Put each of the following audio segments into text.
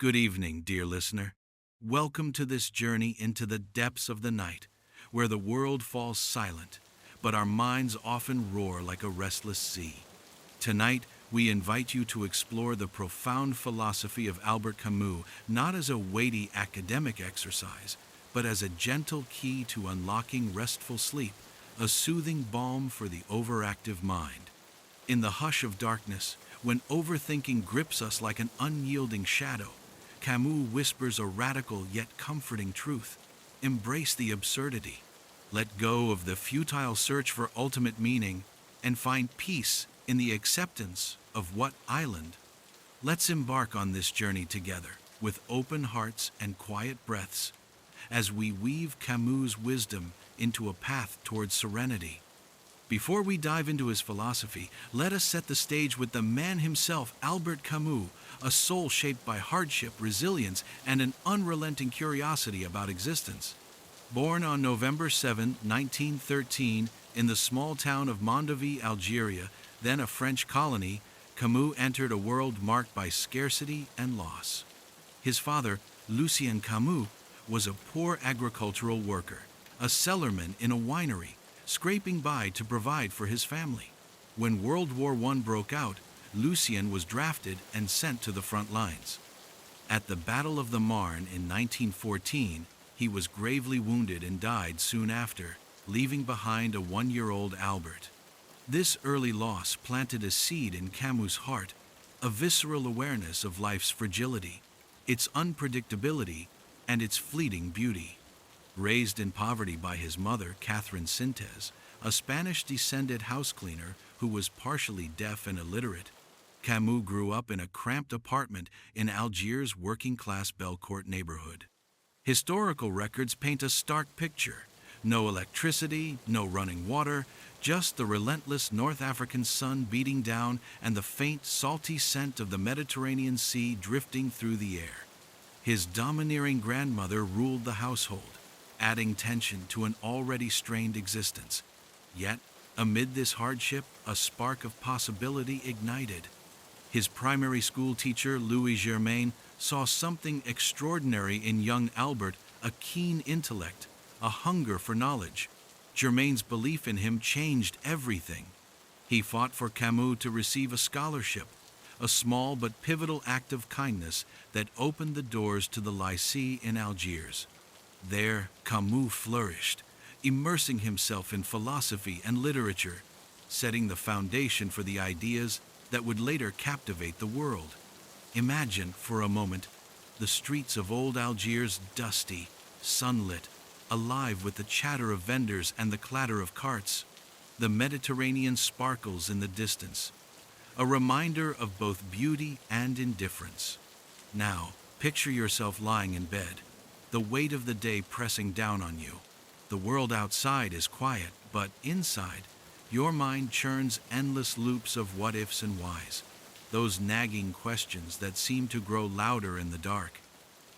Good evening, dear listener. Welcome to this journey into the depths of the night, where the world falls silent, but our minds often roar like a restless sea. Tonight, we invite you to explore the profound philosophy of Albert Camus, not as a weighty academic exercise, but as a gentle key to unlocking restful sleep, a soothing balm for the overactive mind. In the hush of darkness, when overthinking grips us like an unyielding shadow, Camus whispers a radical yet comforting truth. Embrace the absurdity. Let go of the futile search for ultimate meaning and find peace in the acceptance of what island. Let's embark on this journey together with open hearts and quiet breaths as we weave Camus' wisdom into a path towards serenity. Before we dive into his philosophy, let us set the stage with the man himself, Albert Camus, a soul shaped by hardship, resilience, and an unrelenting curiosity about existence. Born on November 7, 1913, in the small town of Mondovi, Algeria, then a French colony, Camus entered a world marked by scarcity and loss. His father, Lucien Camus, was a poor agricultural worker, a cellarman in a winery, scraping by to provide for his family. When World War I broke out, Lucien was drafted and sent to the front lines. At the Battle of the Marne in 1914, he was gravely wounded and died soon after, leaving behind a one-year-old Albert. This early loss planted a seed in Camus' heart, a visceral awareness of life's fragility, its unpredictability, and its fleeting beauty. Raised in poverty by his mother, Catherine Sintes, a Spanish-descended housecleaner who was partially deaf and illiterate, Camus grew up in a cramped apartment in Algiers' working-class Belcourt neighborhood. Historical records paint a stark picture. No electricity, no running water, just the relentless North African sun beating down and the faint, salty scent of the Mediterranean Sea drifting through the air. His domineering grandmother ruled the household, adding tension to an already strained existence. Yet, amid this hardship, a spark of possibility ignited. His primary school teacher, Louis Germain, saw something extraordinary in young Albert, a keen intellect, a hunger for knowledge. Germain's belief in him changed everything. He fought for Camus to receive a scholarship, a small but pivotal act of kindness that opened the doors to the Lycée in Algiers. There, Camus flourished, immersing himself in philosophy and literature, setting the foundation for the ideas that would later captivate the world. Imagine, for a moment, the streets of old Algiers dusty, sunlit, alive with the chatter of vendors and the clatter of carts. The Mediterranean sparkles in the distance, a reminder of both beauty and indifference. Now, picture yourself lying in bed, the weight of the day pressing down on you. The world outside is quiet, but inside, your mind churns endless loops of what-ifs and whys, those nagging questions that seem to grow louder in the dark.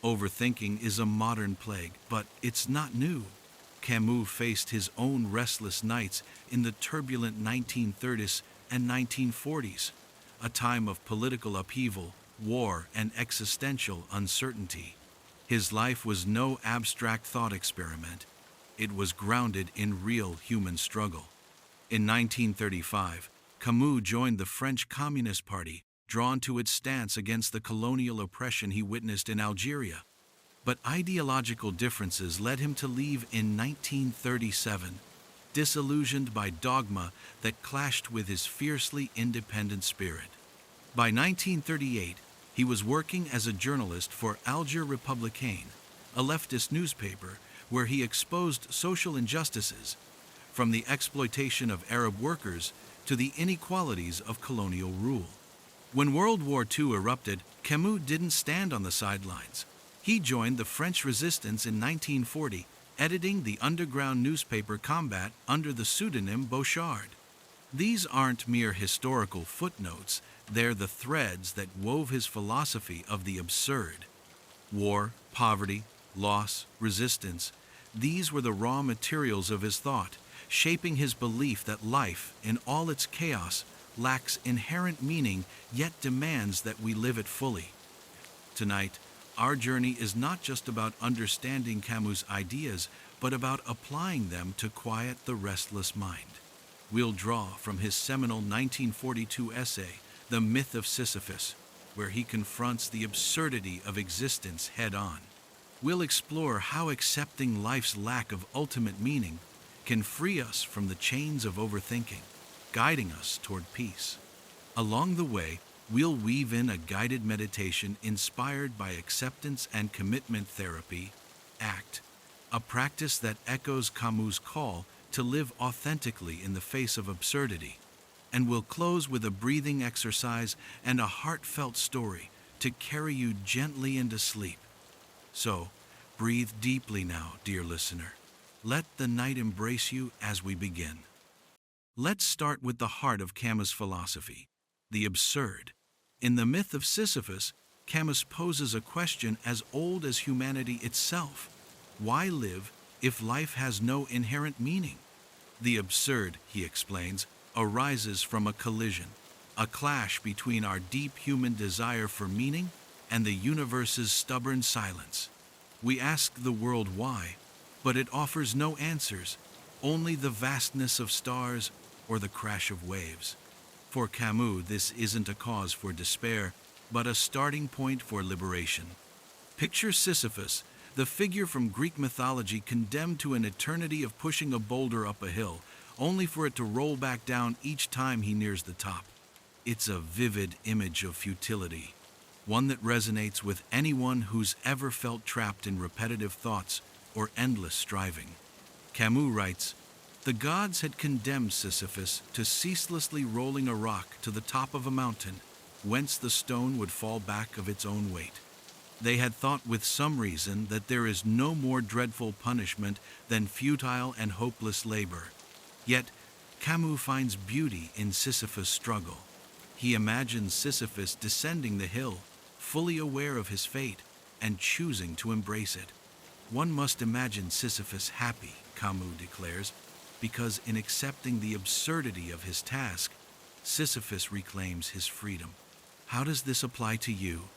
Overthinking is a modern plague, but it's not new. Camus faced his own restless nights in the turbulent 1930s and 1940s, a time of political upheaval, war, and existential uncertainty. His life was no abstract thought experiment. It was grounded in real human struggle. In 1935, Camus joined the French Communist Party, drawn to its stance against the colonial oppression he witnessed in Algeria. But ideological differences led him to leave in 1937, disillusioned by dogma that clashed with his fiercely independent spirit. By 1938, he was working as a journalist for Alger Republicain, a leftist newspaper where he exposed social injustices, from the exploitation of Arab workers to the inequalities of colonial rule. When World War II erupted, Camus didn't stand on the sidelines. He joined the French resistance in 1940, editing the underground newspaper Combat under the pseudonym Bouchard. These aren't mere historical footnotes, they're the threads that wove his philosophy of the absurd. War, poverty, loss, resistance, these were the raw materials of his thought, shaping his belief that life, in all its chaos, lacks inherent meaning yet demands that we live it fully. Tonight, Our journey is not just about understanding Camus' ideas, but about applying them to quiet the restless mind. We'll draw from his seminal 1942 essay, The Myth of Sisyphus, where he confronts the absurdity of existence head-on. We'll explore how accepting life's lack of ultimate meaning can free us from the chains of overthinking, guiding us toward peace. Along the way, we'll weave in a guided meditation inspired by acceptance and commitment therapy, ACT, a practice that echoes Camus' call to live authentically in the face of absurdity. And we'll close with a breathing exercise and a heartfelt story to carry you gently into sleep. So, breathe deeply now, dear listener. Let the night embrace you as we begin. Let's start with the heart of Camus' philosophy, the absurd. In The Myth of Sisyphus, Camus poses a question as old as humanity itself. Why live if life has no inherent meaning? The absurd, he explains, arises from a collision, a clash between our deep human desire for meaning and the universe's stubborn silence. We ask the world why, but it offers no answers, only the vastness of stars or the crash of waves. For Camus, this isn't a cause for despair, but a starting point for liberation. Picture Sisyphus, the figure from Greek mythology condemned to an eternity of pushing a boulder up a hill, only for it to roll back down each time he nears the top. It's a vivid image of futility, one that resonates with anyone who's ever felt trapped in repetitive thoughts or endless striving. Camus writes, "The gods had condemned Sisyphus to ceaselessly rolling a rock to the top of a mountain, whence the stone would fall back of its own weight. They had thought with some reason that there is no more dreadful punishment than futile and hopeless labor. Yet, Camus finds beauty in Sisyphus' struggle. He imagines Sisyphus descending the hill, fully aware of his fate, and choosing to embrace it. One must imagine Sisyphus happy," Camus declares, because in accepting the absurdity of his task, Sisyphus reclaims his freedom. How does this apply to you,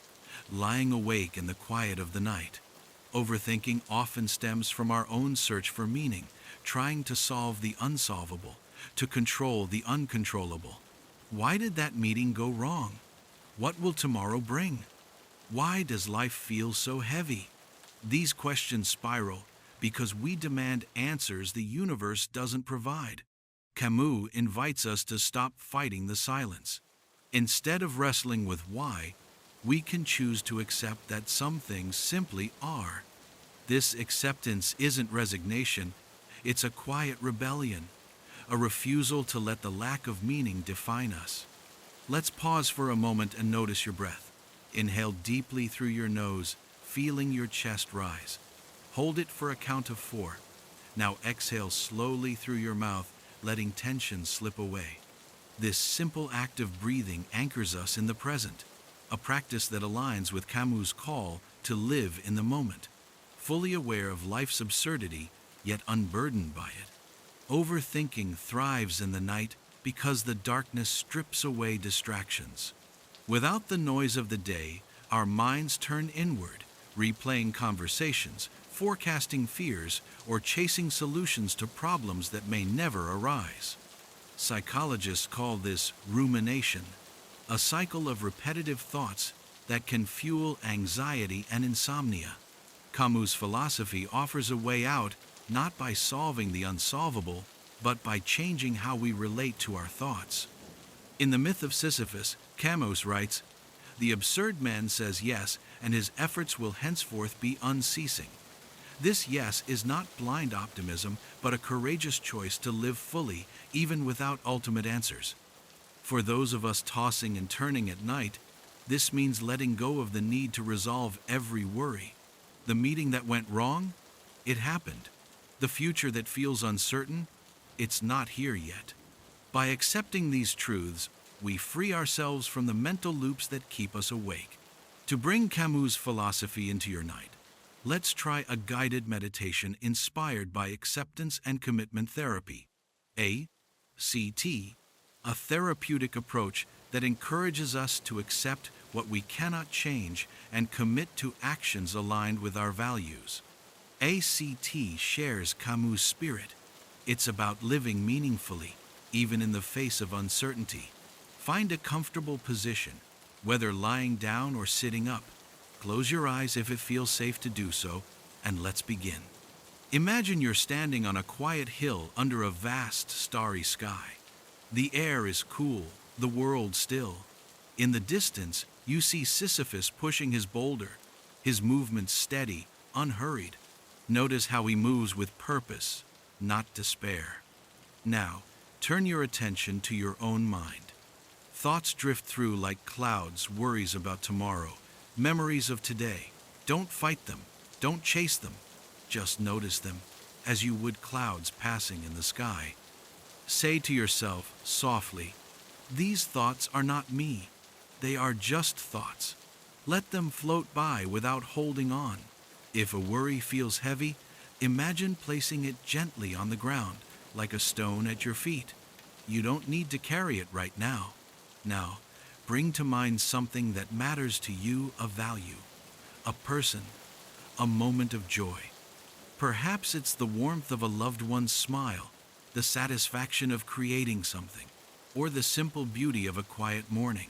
lying awake in the quiet of the night? Overthinking often stems from our own search for meaning, trying to solve the unsolvable, to control the uncontrollable. Why did that meeting go wrong? What will tomorrow bring? Why does life feel so heavy? These questions spiral because we demand answers the universe doesn't provide. Camus invites us to stop fighting the silence. Instead of wrestling with why, we can choose to accept that some things simply are. This acceptance isn't resignation, it's a quiet rebellion, a refusal to let the lack of meaning define us. Let's pause for a moment and notice your breath. Inhale deeply through your nose, feeling your chest rise. Hold it for a count of 4. Now exhale slowly through your mouth, letting tension slip away. This simple act of breathing anchors us in the present, a practice that aligns with Camus' call to live in the moment, fully aware of life's absurdity, yet unburdened by it. Overthinking thrives in the night because the darkness strips away distractions. Without the noise of the day, our minds turn inward, replaying conversations, forecasting fears, or chasing solutions to problems that may never arise. Psychologists call this rumination, a cycle of repetitive thoughts that can fuel anxiety and insomnia. Camus' philosophy offers a way out, not by solving the unsolvable, but by changing how we relate to our thoughts. In The Myth of Sisyphus, Camus writes, "The absurd man says yes, and his efforts will henceforth be unceasing. This yes is not blind optimism, but a courageous choice to live fully, even without ultimate answers." For those of us tossing and turning at night, this means letting go of the need to resolve every worry. The meeting that went wrong? It happened. The future that feels uncertain? It's not here yet. By accepting these truths, we free ourselves from the mental loops that keep us awake. To bring Camus' philosophy into your night, let's try a guided meditation inspired by acceptance and commitment therapy, ACT, a therapeutic approach that encourages us to accept what we cannot change, and commit to actions aligned with our values. ACT shares Camus' spirit. It's about living meaningfully, even in the face of uncertainty. Find a comfortable position, whether lying down or sitting up. Close your eyes if it feels safe to do so, and let's begin. Imagine you're standing on a quiet hill under a vast starry sky. The air is cool, the world still. In the distance, you see Sisyphus pushing his boulder, his movements steady, unhurried. Notice how he moves with purpose, not despair. Now, turn your attention to your own mind. Thoughts drift through like clouds, worries about tomorrow, memories of today. Don't fight them, don't chase them. Just notice them, as you would clouds passing in the sky. Say to yourself, softly, "These thoughts are not me. They are just thoughts." Let them float by without holding on. If a worry feels heavy, imagine placing it gently on the ground, like a stone at your feet. You don't need to carry it right now. Now, bring to mind something that matters to you of value. A person, a moment of joy. Perhaps it's the warmth of a loved one's smile, the satisfaction of creating something, or the simple beauty of a quiet morning.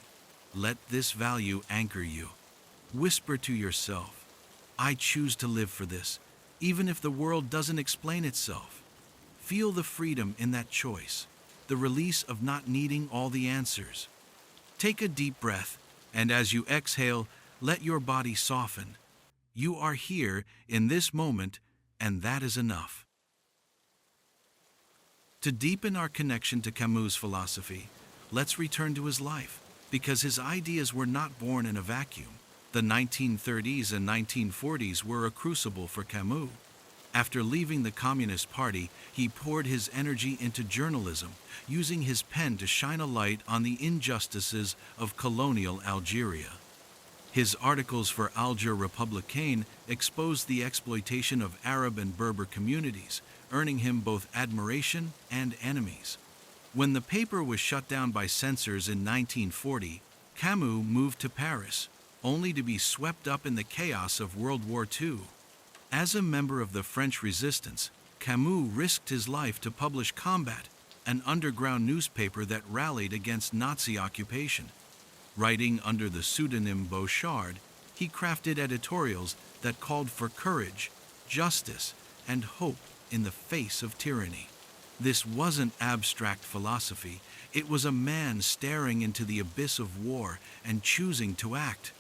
Let this value anchor you. Whisper to yourself, "I choose to live for this, even if the world doesn't explain itself." Feel the freedom in that choice, the release of not needing all the answers. Take a deep breath, and as you exhale, let your body soften. You are here in this moment, and that is enough. To deepen our connection to Camus' philosophy, let's return to his life, because his ideas were not born in a vacuum. The 1930s and 1940s were a crucible for Camus. After leaving the Communist Party, he poured his energy into journalism, using his pen to shine a light on the injustices of colonial Algeria. His articles for Alger Republicain exposed the exploitation of Arab and Berber communities, earning him both admiration and enemies. When the paper was shut down by censors in 1940, Camus moved to Paris, only to be swept up in the chaos of World War II. As a member of the French resistance, Camus risked his life to publish Combat, an underground newspaper that rallied against Nazi occupation. Writing under the pseudonym Bouchard, he crafted editorials that called for courage, justice, and hope in the face of tyranny. This wasn't abstract philosophy, it was a man staring into the abyss of war and choosing to act.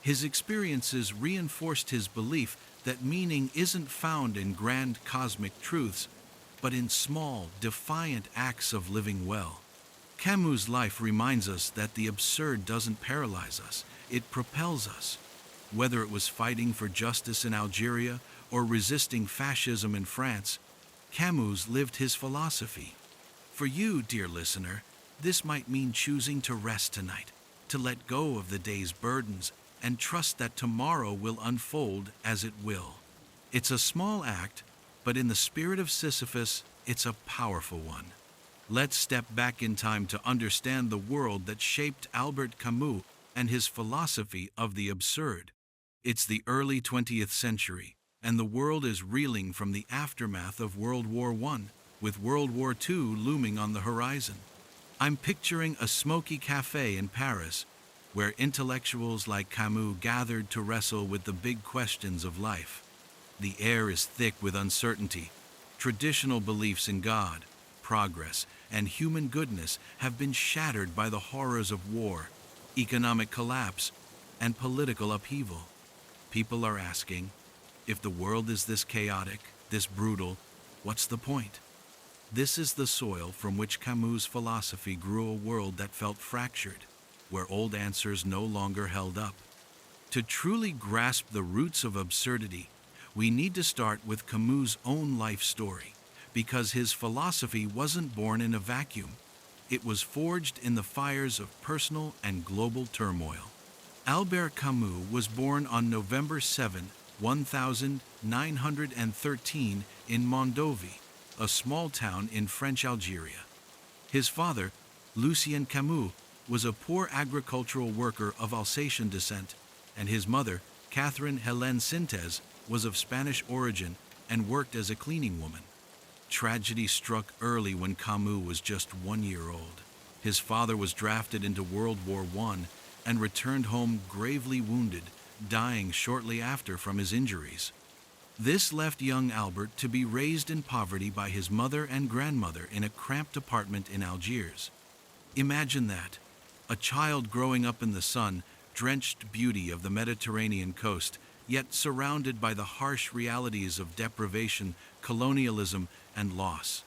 His experiences reinforced his belief that meaning isn't found in grand cosmic truths, but in small, defiant acts of living well. Camus' life reminds us that the absurd doesn't paralyze us, it propels us. Whether it was fighting for justice in Algeria or resisting fascism in France, Camus lived his philosophy. For you, dear listener, this might mean choosing to rest tonight, to let go of the day's burdens, and trust that tomorrow will unfold as it will. It's a small act, but in the spirit of Sisyphus, it's a powerful one. Let's step back in time to understand the world that shaped Albert Camus and his philosophy of the absurd. It's the early 20th century, and the world is reeling from the aftermath of World War I, with World War II looming on the horizon. I'm picturing a smoky cafe in Paris, where intellectuals like Camus gathered to wrestle with the big questions of life. The air is thick with uncertainty. Traditional beliefs in God, progress, and human goodness have been shattered by the horrors of war, economic collapse, and political upheaval. People are asking, if the world is this chaotic, this brutal, what's the point? This is the soil from which Camus' philosophy grew, a world that felt fractured, where old answers no longer held up. To truly grasp the roots of absurdity, we need to start with Camus' own life story, because his philosophy wasn't born in a vacuum. It was forged in the fires of personal and global turmoil. Albert Camus was born on November 7, 1913 in Mondovi, a small town in French Algeria. His father, Lucien Camus, was a poor agricultural worker of Alsatian descent, and his mother, Catherine Hélène Sintez, was of Spanish origin and worked as a cleaning woman. Tragedy struck early when Camus was just 1 year old. His father was drafted into World War I and returned home gravely wounded, dying shortly after from his injuries. This left young Albert to be raised in poverty by his mother and grandmother in a cramped apartment in Algiers. Imagine that, a child growing up in the sun-drenched beauty of the Mediterranean coast, yet surrounded by the harsh realities of deprivation, colonialism, and loss.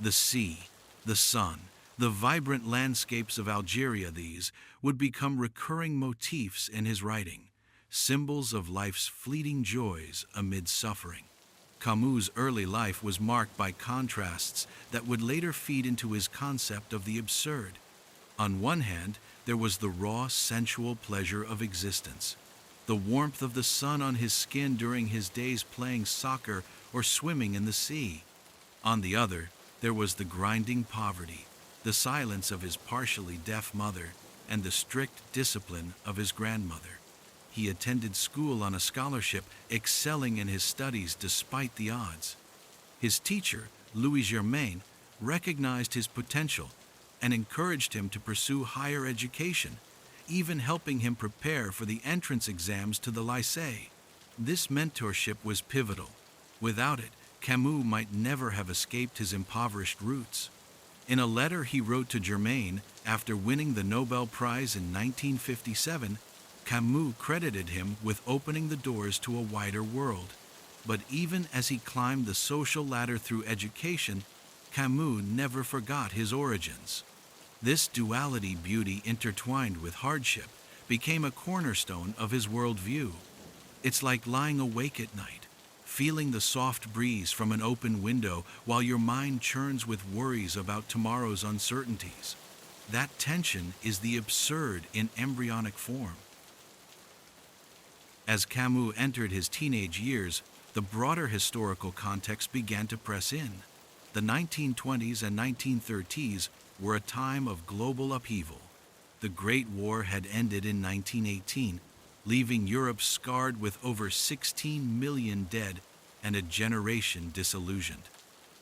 The sea, the sun, the vibrant landscapes of Algeria, these would become recurring motifs in his writing, symbols of life's fleeting joys amid suffering. Camus' early life was marked by contrasts that would later feed into his concept of the absurd. On one hand, there was the raw, sensual pleasure of existence, the warmth of the sun on his skin during his days playing soccer or swimming in the sea. On the other, there was the grinding poverty, the silence of his partially deaf mother, and the strict discipline of his grandmother. He attended school on a scholarship, excelling in his studies despite the odds. His teacher, Louis Germain, recognized his potential and encouraged him to pursue higher education, even helping him prepare for the entrance exams to the lycée. This mentorship was pivotal. Without it, Camus might never have escaped his impoverished roots. In a letter he wrote to Germain after winning the Nobel Prize in 1957, Camus credited him with opening the doors to a wider world. But even as he climbed the social ladder through education, Camus never forgot his origins. This duality, beauty intertwined with hardship, became a cornerstone of his worldview. It's like lying awake at night, feeling the soft breeze from an open window while your mind churns with worries about tomorrow's uncertainties. That tension is the absurd in embryonic form. As Camus entered his teenage years, the broader historical context began to press in. The 1920s and 1930s were a time of global upheaval. The Great War had ended in 1918, leaving Europe scarred with over 16 million dead and a generation disillusioned.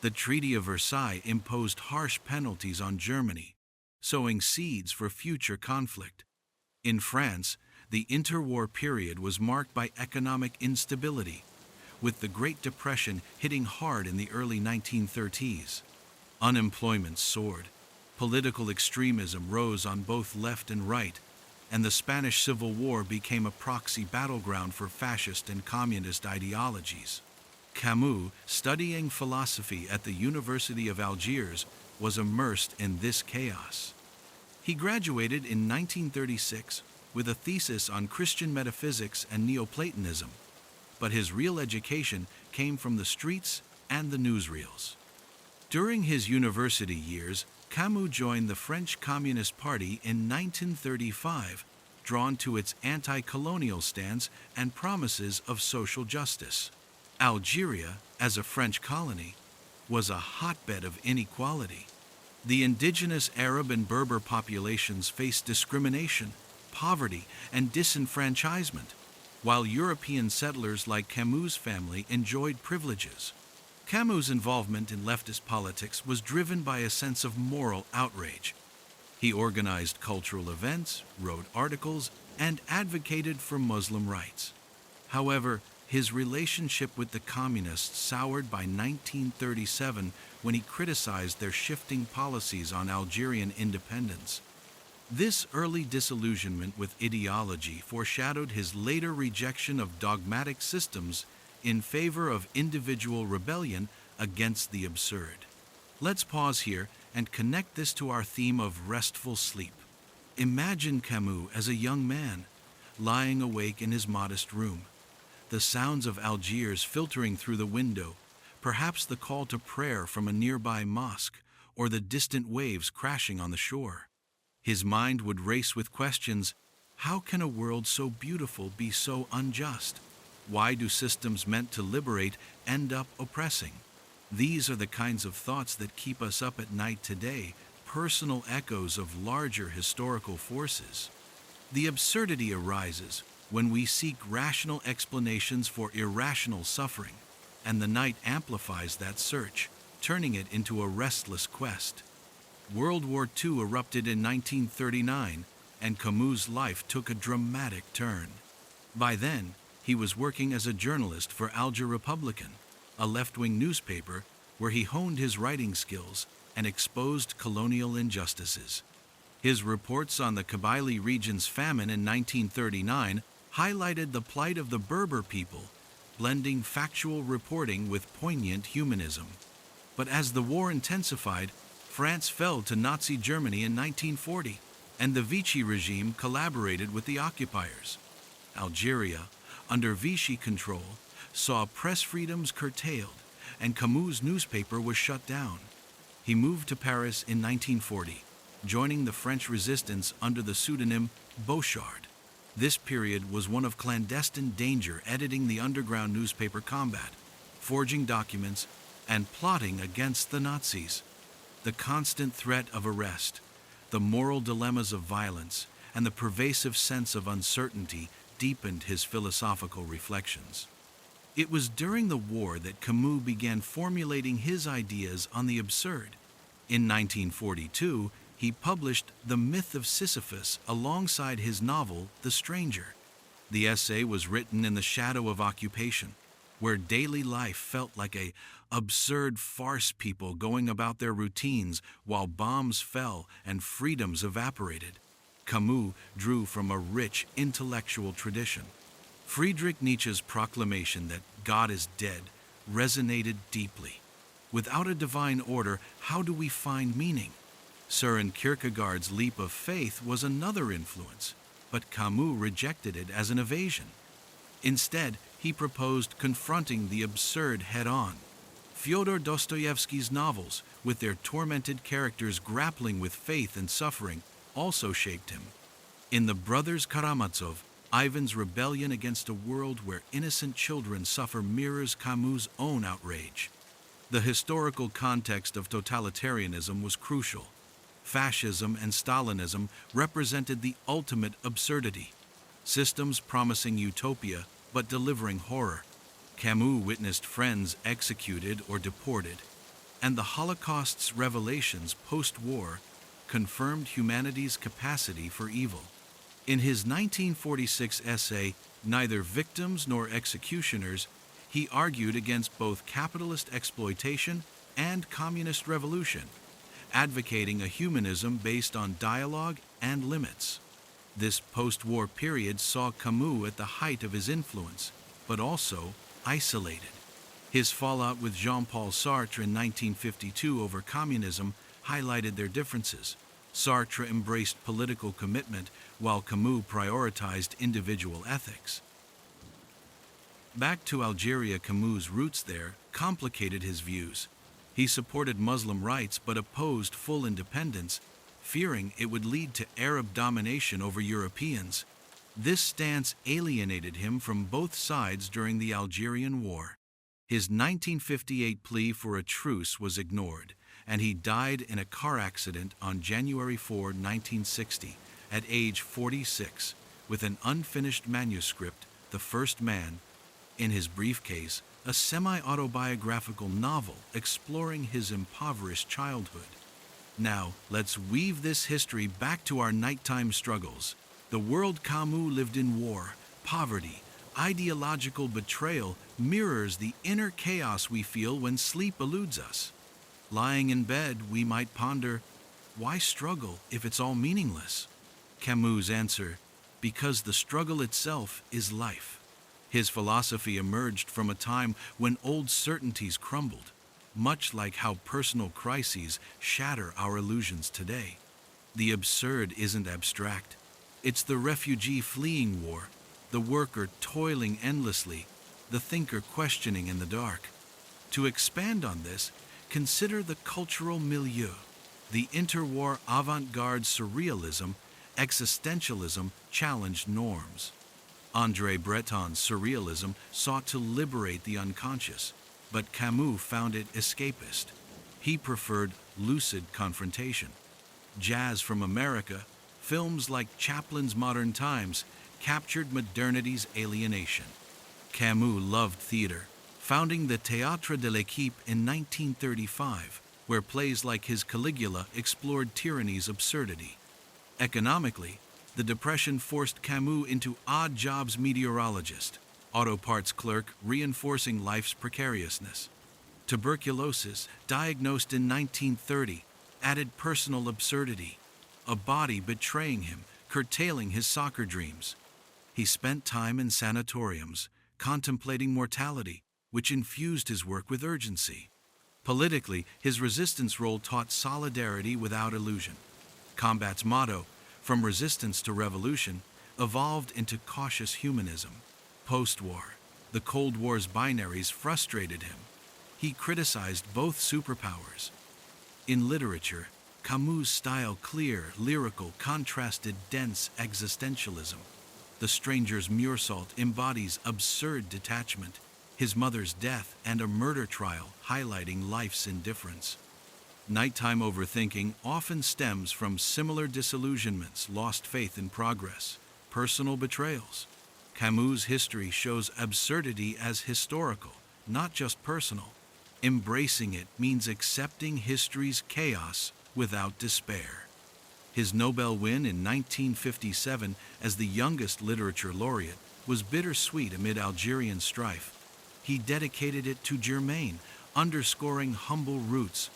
The Treaty of Versailles imposed harsh penalties on Germany, sowing seeds for future conflict. In France, the interwar period was marked by economic instability, with the Great Depression hitting hard in the early 1930s. Unemployment soared, political extremism rose on both left and right, and the Spanish Civil War became a proxy battleground for fascist and communist ideologies. Camus, studying philosophy at the University of Algiers, was immersed in this chaos. He graduated in 1936 with a thesis on Christian metaphysics and Neoplatonism, but his real education came from the streets and the newsreels. During his university years, Camus joined the French Communist Party in 1935, drawn to its anti-colonial stance and promises of social justice. Algeria, as a French colony, was a hotbed of inequality. The indigenous Arab and Berber populations faced discrimination, poverty, and disenfranchisement, while European settlers like Camus' family enjoyed privileges. Camus' involvement in leftist politics was driven by a sense of moral outrage. He organized cultural events, wrote articles, and advocated for Muslim rights. However, his relationship with the communists soured by 1937 when he criticized their shifting policies on Algerian independence. This early disillusionment with ideology foreshadowed his later rejection of dogmatic systems in favor of individual rebellion against the absurd. Let's pause here and connect this to our theme of restful sleep. Imagine Camus as a young man, lying awake in his modest room, the sounds of Algiers filtering through the window, perhaps the call to prayer from a nearby mosque, or the distant waves crashing on the shore. His mind would race with questions: how can a world so beautiful be so unjust? Why do systems meant to liberate end up oppressing? These are the kinds of thoughts that keep us up at night today, personal echoes of larger historical forces. The absurdity arises when we seek rational explanations for irrational suffering, and the night amplifies that search, turning it into a restless quest. World War II erupted in 1939, and Camus' life took a dramatic turn. By then, he was working as a journalist for Algeria Republican, a left-wing newspaper where he honed his writing skills and exposed colonial injustices. His reports on the Kabylie region's famine in 1939 highlighted the plight of the Berber people, blending factual reporting with poignant humanism. But as the war intensified, France fell to Nazi Germany in 1940, and the Vichy regime collaborated with the occupiers. Algeria, under Vichy control, saw press freedoms curtailed, and Camus' newspaper was shut down. He moved to Paris in 1940, joining the French resistance under the pseudonym Bouchard. This period was one of clandestine danger, editing the underground newspaper Combat, forging documents, and plotting against the Nazis. The constant threat of arrest, the moral dilemmas of violence, and the pervasive sense of uncertainty deepened his philosophical reflections. It was during the war that Camus began formulating his ideas on the absurd. In 1942, he published The Myth of Sisyphus alongside his novel, The Stranger. The essay was written in the shadow of occupation, where daily life felt like a absurd farce, people going about their routines while bombs fell and freedoms evaporated. Camus drew from a rich intellectual tradition. Friedrich Nietzsche's proclamation that God is dead resonated deeply. Without a divine order, how do we find meaning? Søren Kierkegaard's leap of faith was another influence, but Camus rejected it as an evasion. Instead, he proposed confronting the absurd head-on. Fyodor Dostoevsky's novels, with their tormented characters grappling with faith and suffering, also shaped him. In The Brothers Karamazov, Ivan's rebellion against a world where innocent children suffer mirrors Camus' own outrage. The historical context of totalitarianism was crucial. Fascism and Stalinism represented the ultimate absurdity. Systems promising utopia but delivering horror. Camus witnessed friends executed or deported, and the Holocaust's revelations post-war confirmed humanity's capacity for evil. In his 1946 essay, Neither Victims Nor Executioners, he argued against both capitalist exploitation and communist revolution, advocating a humanism based on dialogue and limits. This post-war period saw Camus at the height of his influence, but also isolated. His fallout with Jean-Paul Sartre in 1952 over communism highlighted their differences. Sartre embraced political commitment, while Camus prioritized individual ethics. Back to Algeria, Camus' roots there complicated his views. He supported Muslim rights but opposed full independence, fearing it would lead to Arab domination over Europeans. This stance alienated him from both sides during the Algerian War. His 1958 plea for a truce was ignored, and he died in a car accident on January 4, 1960, at age 46, with an unfinished manuscript, The First Man, in his briefcase, a semi-autobiographical novel exploring his impoverished childhood. Now, let's weave this history back to our nighttime struggles. The world Camus lived in, war, poverty, ideological betrayal, mirrors the inner chaos we feel when sleep eludes us. Lying in bed, we might ponder, why struggle if it's all meaningless? Camus' answer, because the struggle itself is life. His philosophy emerged from a time when old certainties crumbled, much like how personal crises shatter our illusions today. The absurd isn't abstract. It's the refugee fleeing war, the worker toiling endlessly, the thinker questioning in the dark. To expand on this, consider the cultural milieu. The interwar avant-garde surrealism, existentialism challenged norms. André Breton's surrealism sought to liberate the unconscious, but Camus found it escapist. He preferred lucid confrontation. jazz from America, films like Chaplin's Modern Times captured modernity's alienation. Camus loved theater, founding the Théâtre de l'Équipe in 1935, where plays like his Caligula explored tyranny's absurdity. Economically, the Depression forced Camus into odd jobs: meteorologist, auto parts clerk, reinforcing life's precariousness. Tuberculosis, diagnosed in 1930, added personal absurdity, a body betraying him, curtailing his soccer dreams. He spent time in sanatoriums, contemplating mortality, which infused his work with urgency. Politically, his resistance role taught solidarity without illusion. Combat's motto, "From resistance to revolution," evolved into cautious humanism. Post-war, the Cold War's binaries frustrated him. He criticized both superpowers. In literature, Camus' style clear, lyrical, contrasted, dense existentialism. The Stranger's Muirsalt embodies absurd detachment, his mother's death and a murder trial highlighting life's indifference. Nighttime overthinking often stems from similar disillusionments, lost faith in progress, personal betrayals. Camus' history shows absurdity as historical, not just personal. Embracing it means accepting history's chaos without despair. His Nobel win in 1957 as the youngest literature laureate was bittersweet amid Algerian strife. He dedicated it to Germain, underscoring humble roots.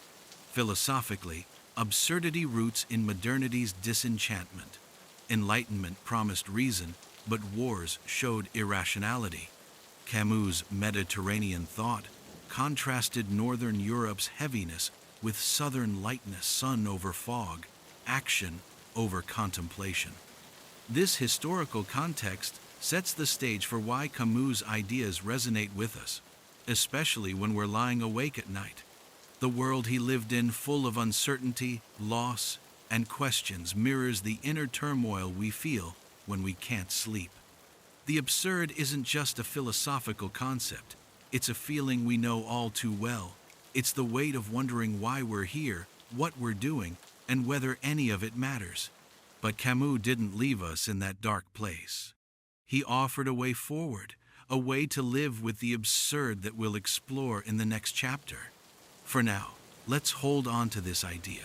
Philosophically, absurdity roots in modernity's disenchantment. Enlightenment promised reason, but wars showed irrationality. Camus' Mediterranean thought contrasted Northern Europe's heaviness with Southern lightness: sun over fog, action over contemplation. This historical context sets the stage for why Camus' ideas resonate with us, especially when we're lying awake at night. The world he lived in, full of uncertainty, loss, and questions, mirrors the inner turmoil we feel when we can't sleep. The absurd isn't just a philosophical concept, it's a feeling we know all too well. It's the weight of wondering why we're here, what we're doing, and whether any of it matters. But Camus didn't leave us in that dark place. He offered a way forward, a way to live with the absurd that we'll explore in the next chapter. For now, let's hold on to this idea.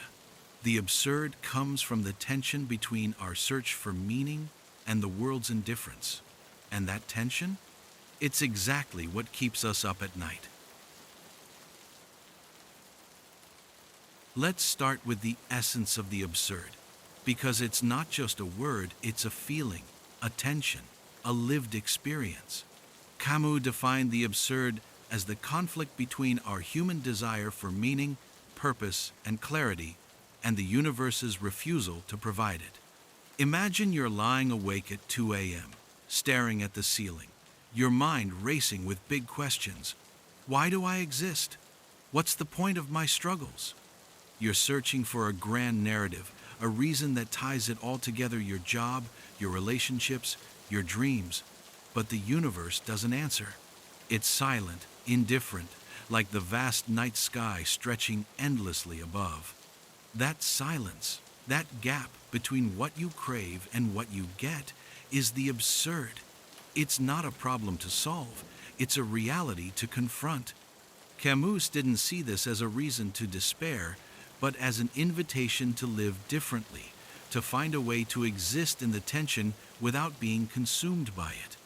The absurd comes from the tension between our search for meaning and the world's indifference. And that tension? It's exactly what keeps us up at night. Let's start with the essence of the absurd, because it's not just a word, it's a feeling, a tension, a lived experience. Camus defined the absurd as the conflict between our human desire for meaning, purpose, and clarity, and the universe's refusal to provide it. Imagine you're lying awake at 2 a.m., staring at the ceiling, your mind racing with big questions. Why do I exist? What's the point of my struggles? You're searching for a grand narrative, a reason that ties it all together: your job, your relationships, your dreams. But the universe doesn't answer. It's silent, indifferent, like the vast night sky stretching endlessly above. That silence, that gap between what you crave and what you get, is the absurd. It's not a problem to solve, it's a reality to confront. Camus didn't see this as a reason to despair, but as an invitation to live differently, to find a way to exist in the tension without being consumed by it.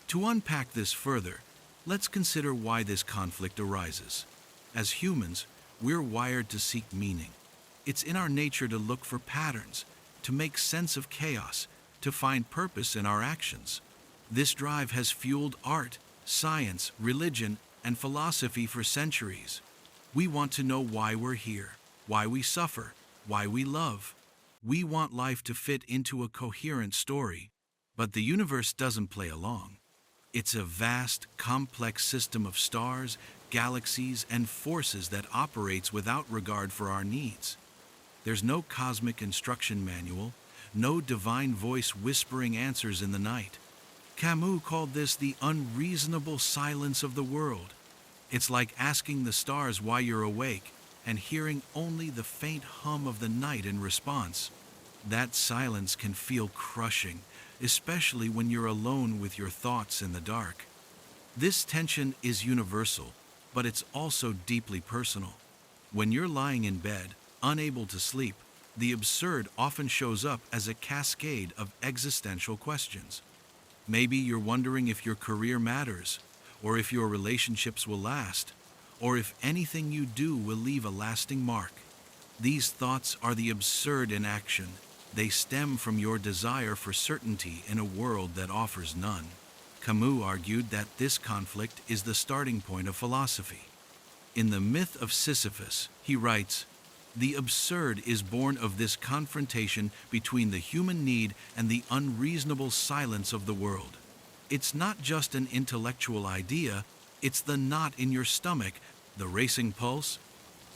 To unpack this further, let's consider why this conflict arises. As humans, we're wired to seek meaning. It's in our nature to look for patterns, to make sense of chaos, to find purpose in our actions. This drive has fueled art, science, religion, and philosophy for centuries. We want to know why we're here, why we suffer, why we love. We want life to fit into a coherent story, but the universe doesn't play along. It's a vast, complex system of stars, galaxies, and forces that operates without regard for our needs. There's no cosmic instruction manual, no divine voice whispering answers in the night. Camus called this the unreasonable silence of the world. It's like asking the stars why you're awake and hearing only the faint hum of the night in response. That silence can feel crushing, especially when you're alone with your thoughts in the dark. This tension is universal, but it's also deeply personal. When you're lying in bed, unable to sleep, the absurd often shows up as a cascade of existential questions. Maybe you're wondering if your career matters, or if your relationships will last, or if anything you do will leave a lasting mark. These thoughts are the absurd in action. They stem from your desire for certainty in a world that offers none. Camus argued that this conflict is the starting point of philosophy. In the Myth of Sisyphus, he writes, "The absurd is born of this confrontation between the human need and the unreasonable silence of the world. It's not just an intellectual idea, it's the knot in your stomach, the racing pulse,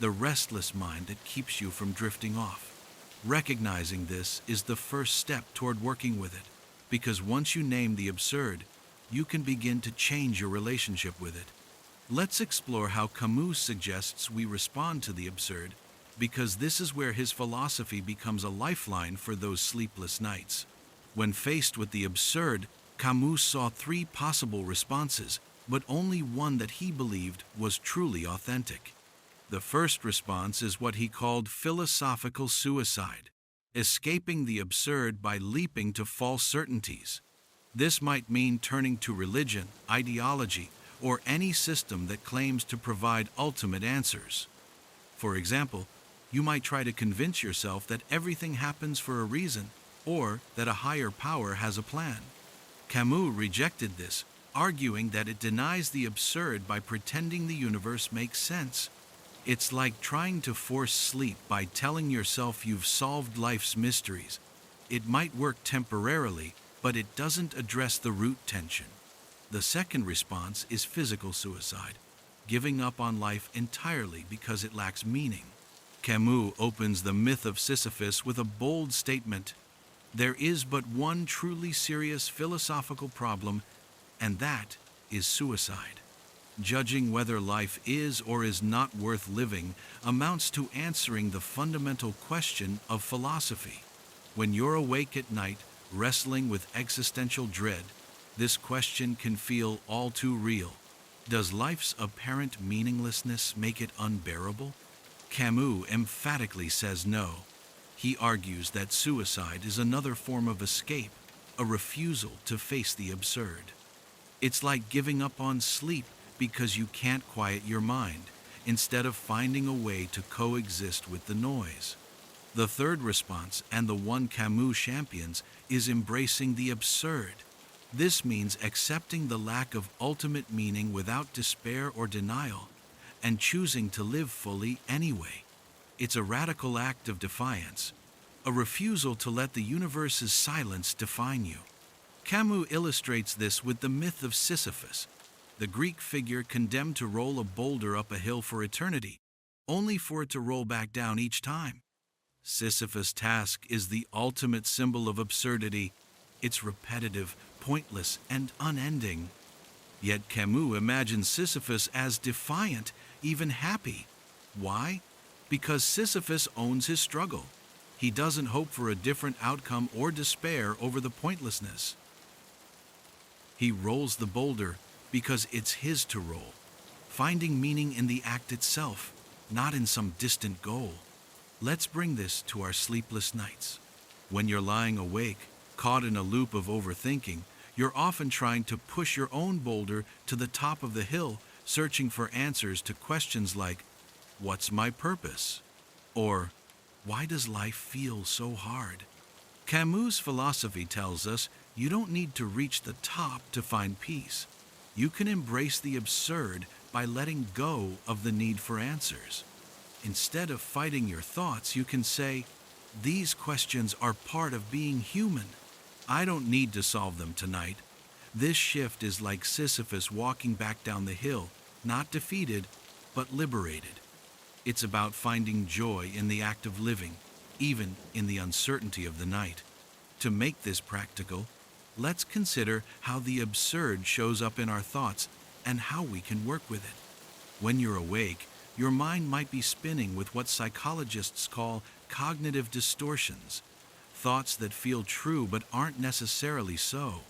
the restless mind that keeps you from drifting off. Recognizing this is the first step toward working with it, because once you name the absurd, you can begin to change your relationship with it." Let's explore how Camus suggests we respond to the absurd, because this is where his philosophy becomes a lifeline for those sleepless nights. When faced with the absurd, Camus saw three possible responses, but only one that he believed was truly authentic. The first response is what he called philosophical suicide, escaping the absurd by leaping to false certainties. This might mean turning to religion, ideology, or any system that claims to provide ultimate answers. For example, you might try to convince yourself that everything happens for a reason, or that a higher power has a plan. Camus rejected this, arguing that it denies the absurd by pretending the universe makes sense. It's like trying to force sleep by telling yourself you've solved life's mysteries. It might work temporarily, but it doesn't address the root tension. The second response is physical suicide, giving up on life entirely because it lacks meaning. Camus opens the Myth of Sisyphus with a bold statement: "There is but one truly serious philosophical problem, and that is suicide." Judging whether life is or is not worth living amounts to answering the fundamental question of philosophy. When you're awake at night, wrestling with existential dread, this question can feel all too real. Does life's apparent meaninglessness make it unbearable? Camus emphatically says no. He argues that suicide is another form of escape, a refusal to face the absurd. It's like giving up on sleep because you can't quiet your mind, instead of finding a way to coexist with the noise. The third response, and the one Camus champions, is embracing the absurd. This means accepting the lack of ultimate meaning without despair or denial, and choosing to live fully anyway. It's a radical act of defiance, a refusal to let the universe's silence define you. Camus illustrates this with the Myth of Sisyphus, the Greek figure condemned to roll a boulder up a hill for eternity, only for it to roll back down each time. Sisyphus' task is the ultimate symbol of absurdity. It's repetitive, pointless, and unending. Yet Camus imagines Sisyphus as defiant, even happy. Why? Because Sisyphus owns his struggle. He doesn't hope for a different outcome or despair over the pointlessness. He rolls the boulder because it's his to roll, finding meaning in the act itself, not in some distant goal. Let's bring this to our sleepless nights. When you're lying awake, caught in a loop of overthinking, you're often trying to push your own boulder to the top of the hill, searching for answers to questions like, "What's my purpose?" Or, "Why does life feel so hard?" Camus' philosophy tells us you don't need to reach the top to find peace. You can embrace the absurd by letting go of the need for answers. Instead of fighting your thoughts, you can say, "These questions are part of being human. I don't need to solve them tonight." This shift is like Sisyphus walking back down the hill, not defeated, but liberated. It's about finding joy in the act of living, even in the uncertainty of the night. To make this practical, let's consider how the absurd shows up in our thoughts and how we can work with it. When you're awake, your mind might be spinning with what psychologists call cognitive distortions, thoughts that feel true but aren't necessarily so.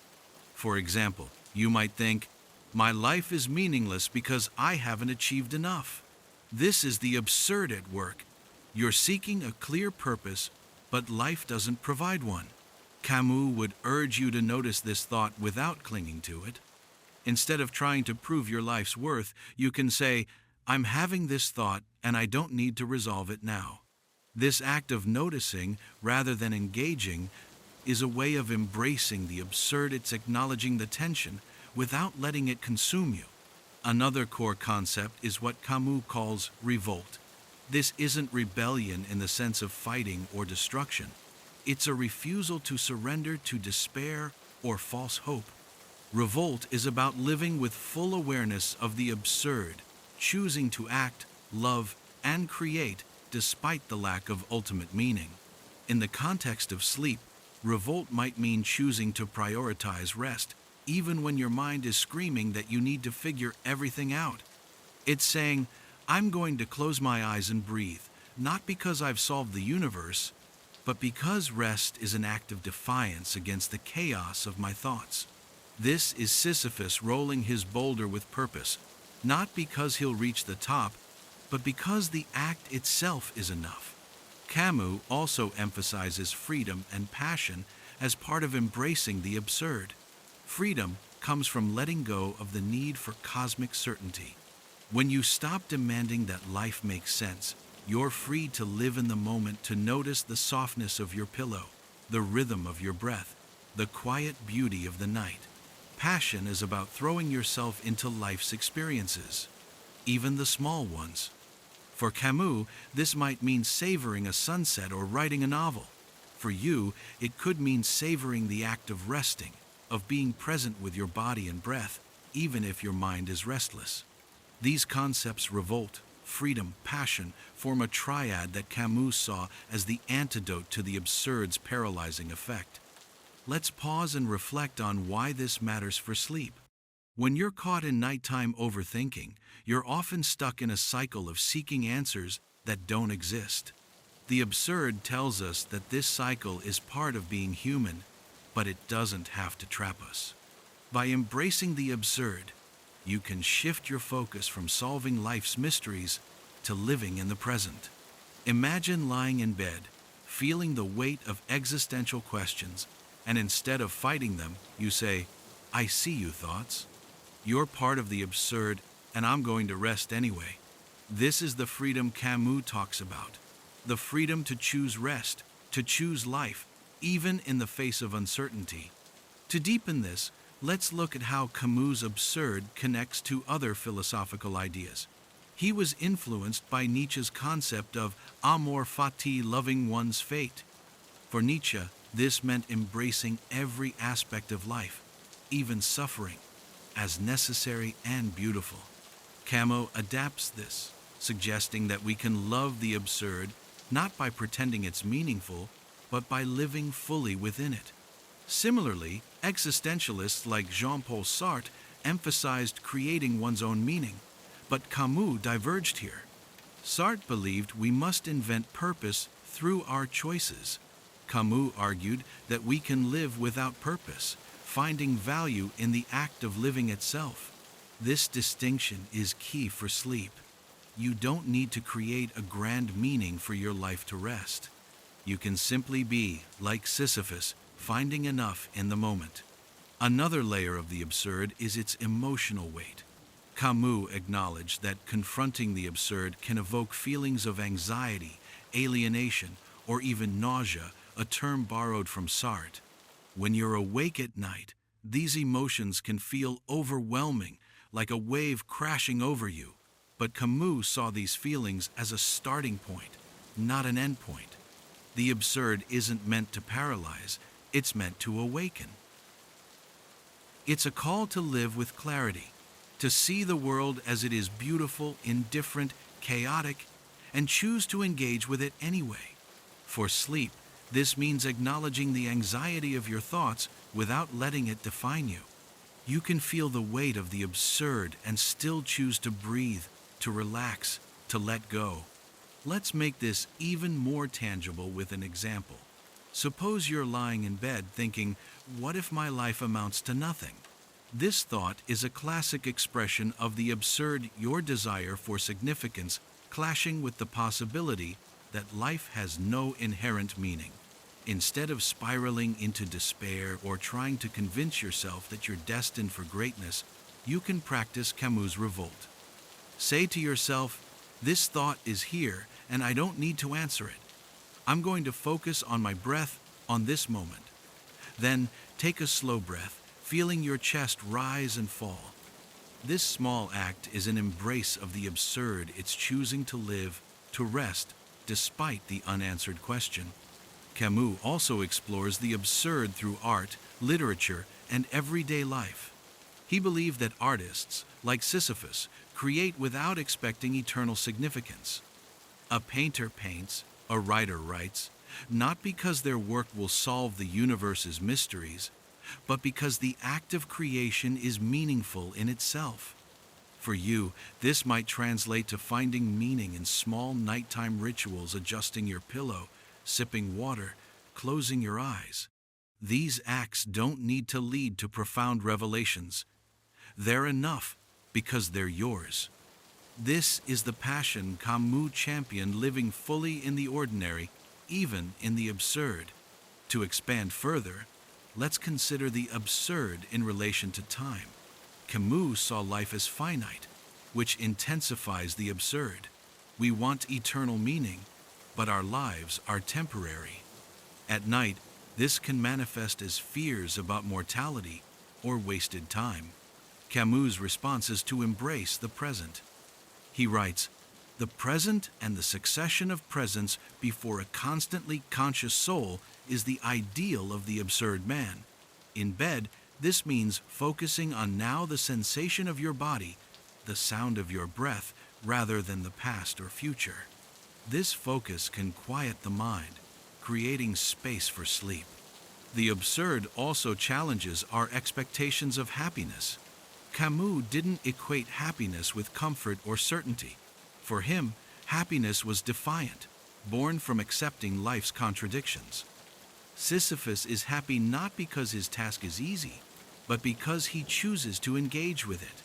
For example, you might think, "My life is meaningless because I haven't achieved enough." This is the absurd at work. You're seeking a clear purpose, but life doesn't provide one. Camus would urge you to notice this thought without clinging to it. Instead of trying to prove your life's worth, you can say, "I'm having this thought and I don't need to resolve it now." This act of noticing, rather than engaging, is a way of embracing the absurd. It's acknowledging the tension without letting it consume you. Another core concept is what Camus calls revolt. This isn't rebellion in the sense of fighting or destruction. It's a refusal to surrender to despair or false hope. Revolt is about living with full awareness of the absurd, choosing to act, love, and create despite the lack of ultimate meaning. In the context of sleep, revolt might mean choosing to prioritize rest, even when your mind is screaming that you need to figure everything out. It's saying, "I'm going to close my eyes and breathe, not because I've solved the universe, but because rest is an act of defiance against the chaos of my thoughts." This is Sisyphus rolling his boulder with purpose, not because he'll reach the top, but because the act itself is enough. Camus also emphasizes freedom and passion as part of embracing the absurd. Freedom comes from letting go of the need for cosmic certainty. When you stop demanding that life makes sense, you're free to live in the moment, to notice the softness of your pillow, the rhythm of your breath, the quiet beauty of the night. Passion is about throwing yourself into life's experiences, even the small ones. For Camus, this might mean savoring a sunset or writing a novel. For you, it could mean savoring the act of resting, of being present with your body and breath, even if your mind is restless. These concepts, revolt, freedom, passion, form a triad that Camus saw as the antidote to the absurd's paralyzing effect. Let's pause and reflect on why this matters for sleep. When you're caught in nighttime overthinking, you're often stuck in a cycle of seeking answers that don't exist. The absurd tells us that this cycle is part of being human, but it doesn't have to trap us. By embracing the absurd, you can shift your focus from solving life's mysteries to living in the present. Imagine lying in bed, feeling the weight of existential questions, and instead of fighting them, you say, "I see you, thoughts. You're part of the absurd, and I'm going to rest anyway." This is the freedom Camus talks about. The freedom to choose rest, to choose life, even in the face of uncertainty. To deepen this, let's look at how Camus' absurd connects to other philosophical ideas. He was influenced by Nietzsche's concept of amor fati, loving one's fate. For Nietzsche, this meant embracing every aspect of life, even suffering, as necessary and beautiful. Camus adapts this, suggesting that we can love the absurd not by pretending it's meaningful, but by living fully within it. Similarly, existentialists like Jean-Paul Sartre emphasized creating one's own meaning, but Camus diverged here. Sartre believed we must invent purpose through our choices. Camus argued that we can live without purpose, finding value in the act of living itself. This distinction is key for sleep. You don't need to create a grand meaning for your life to rest. You can simply be, like Sisyphus, finding enough in the moment. Another layer of the absurd is its emotional weight. Camus acknowledged that confronting the absurd can evoke feelings of anxiety, alienation, or even nausea, a term borrowed from Sartre. When you're awake at night, these emotions can feel overwhelming, like a wave crashing over you. But Camus saw these feelings as a starting point, not an end point. The absurd isn't meant to paralyze, it's meant to awaken. It's a call to live with clarity, to see the world as it is, beautiful, indifferent, chaotic, and choose to engage with it anyway. For sleep, this means acknowledging the anxiety of your thoughts without letting it define you. You can feel the weight of the absurd and still choose to breathe, to relax, to let go. Let's make this even more tangible with an example. Suppose you're lying in bed thinking, what if my life amounts to nothing? This thought is a classic expression of the absurd, your desire for significance clashing with the possibility that life has no inherent meaning. Instead of spiraling into despair or trying to convince yourself that you're destined for greatness, you can practice Camus' revolt. Say to yourself, this thought is here and I don't need to answer it. I'm going to focus on my breath on this moment. Then take a slow breath, feeling your chest rise and fall. This small act is an embrace of the absurd. It's choosing to live, to rest, despite the unanswered question. Camus also explores the absurd through art, literature, and everyday life. He believed that artists, like Sisyphus, create without expecting eternal significance. A painter paints, a writer writes, not because their work will solve the universe's mysteries, but because the act of creation is meaningful in itself. For you, this might translate to finding meaning in small nighttime rituals, adjusting your pillow, sipping water, closing your eyes. These acts don't need to lead to profound revelations. They're enough because they're yours. This is the passion Camus championed, living fully in the ordinary, even in the absurd. To expand further, let's consider the absurd in relation to time. Camus saw life as finite, which intensifies the absurd. We want eternal meaning, but our lives are temporary. At night, this can manifest as fears about mortality or wasted time. Camus' response is to embrace the present. He writes, "The present and the succession of presents before a constantly conscious soul is the ideal of the absurd man. In bed, this means focusing on now, the sensation of your body, the sound of your breath, rather than the past or future. This focus can quiet the mind, creating space for sleep." The absurd also challenges our expectations of happiness. Camus didn't equate happiness with comfort or certainty. For him, happiness was defiant, born from accepting life's contradictions. Sisyphus is happy not because his task is easy, but because he chooses to engage with it.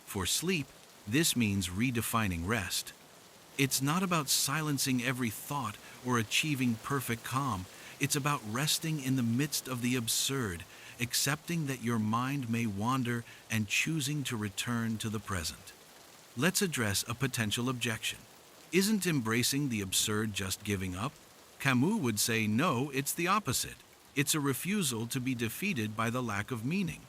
For sleep, this means redefining rest. It's not about silencing every thought or achieving perfect calm. It's about resting in the midst of the absurd, accepting that your mind may wander and choosing to return to the present. Let's address a potential objection. Isn't embracing the absurd just giving up? Camus would say no, it's the opposite. It's a refusal to be defeated by the lack of meaning.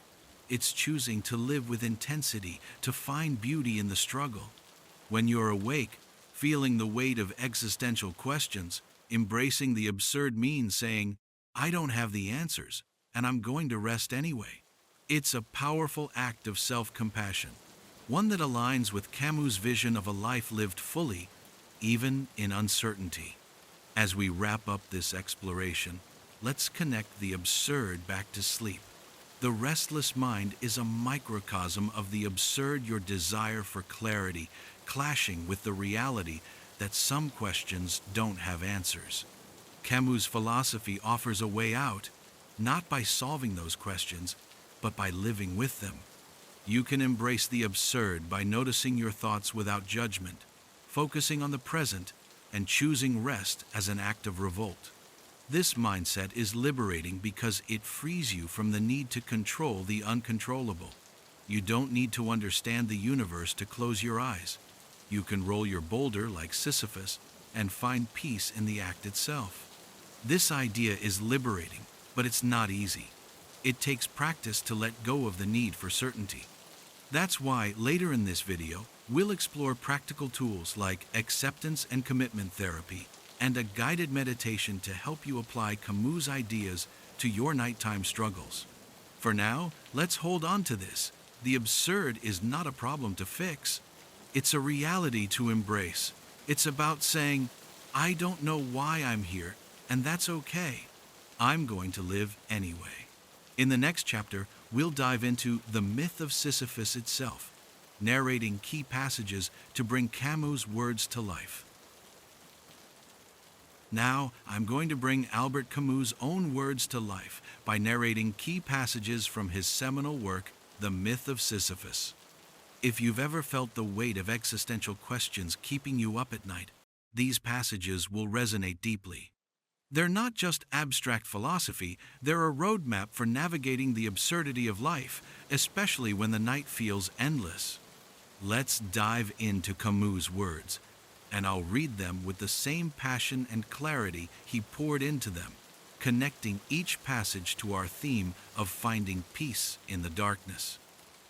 It's choosing to live with intensity, to find beauty in the struggle. When you're awake, feeling the weight of existential questions, embracing the absurd means saying, I don't have the answers, and I'm going to rest anyway. It's a powerful act of self-compassion, one that aligns with Camus' vision of a life lived fully, even in uncertainty. As we wrap up this exploration, let's connect the absurd back to sleep. The restless mind is a microcosm of the absurd, your desire for clarity, clashing with the reality that some questions don't have answers. Camus' philosophy offers a way out, not by solving those questions, but by living with them. You can embrace the absurd by noticing your thoughts without judgment, focusing on the present, and choosing rest as an act of revolt. This mindset is liberating because it frees you from the need to control the uncontrollable. You don't need to understand the universe to close your eyes. You can roll your boulder like Sisyphus and find peace in the act itself. This idea is liberating, but it's not easy. It takes practice to let go of the need for certainty. That's why later in this video, we'll explore practical tools like acceptance and commitment therapy and a guided meditation to help you apply Camus' ideas to your nighttime struggles. For now, let's hold on to this. The absurd is not a problem to fix. It's a reality to embrace. It's about saying, I don't know why I'm here, and that's okay. I'm going to live anyway. In the next chapter, we'll dive into the myth of Sisyphus itself. narrating key passages to bring Camus' words to life. Now, I'm going to bring Albert Camus' own words to life by narrating key passages from his seminal work, The Myth of Sisyphus. If you've ever felt the weight of existential questions keeping you up at night, these passages will resonate deeply. They're not just abstract philosophy, they're a roadmap for navigating the absurdity of life, especially when the night feels endless. Let's dive into Camus' words, and I'll read them with the same passion and clarity he poured into them, connecting each passage to our theme of finding peace in the darkness.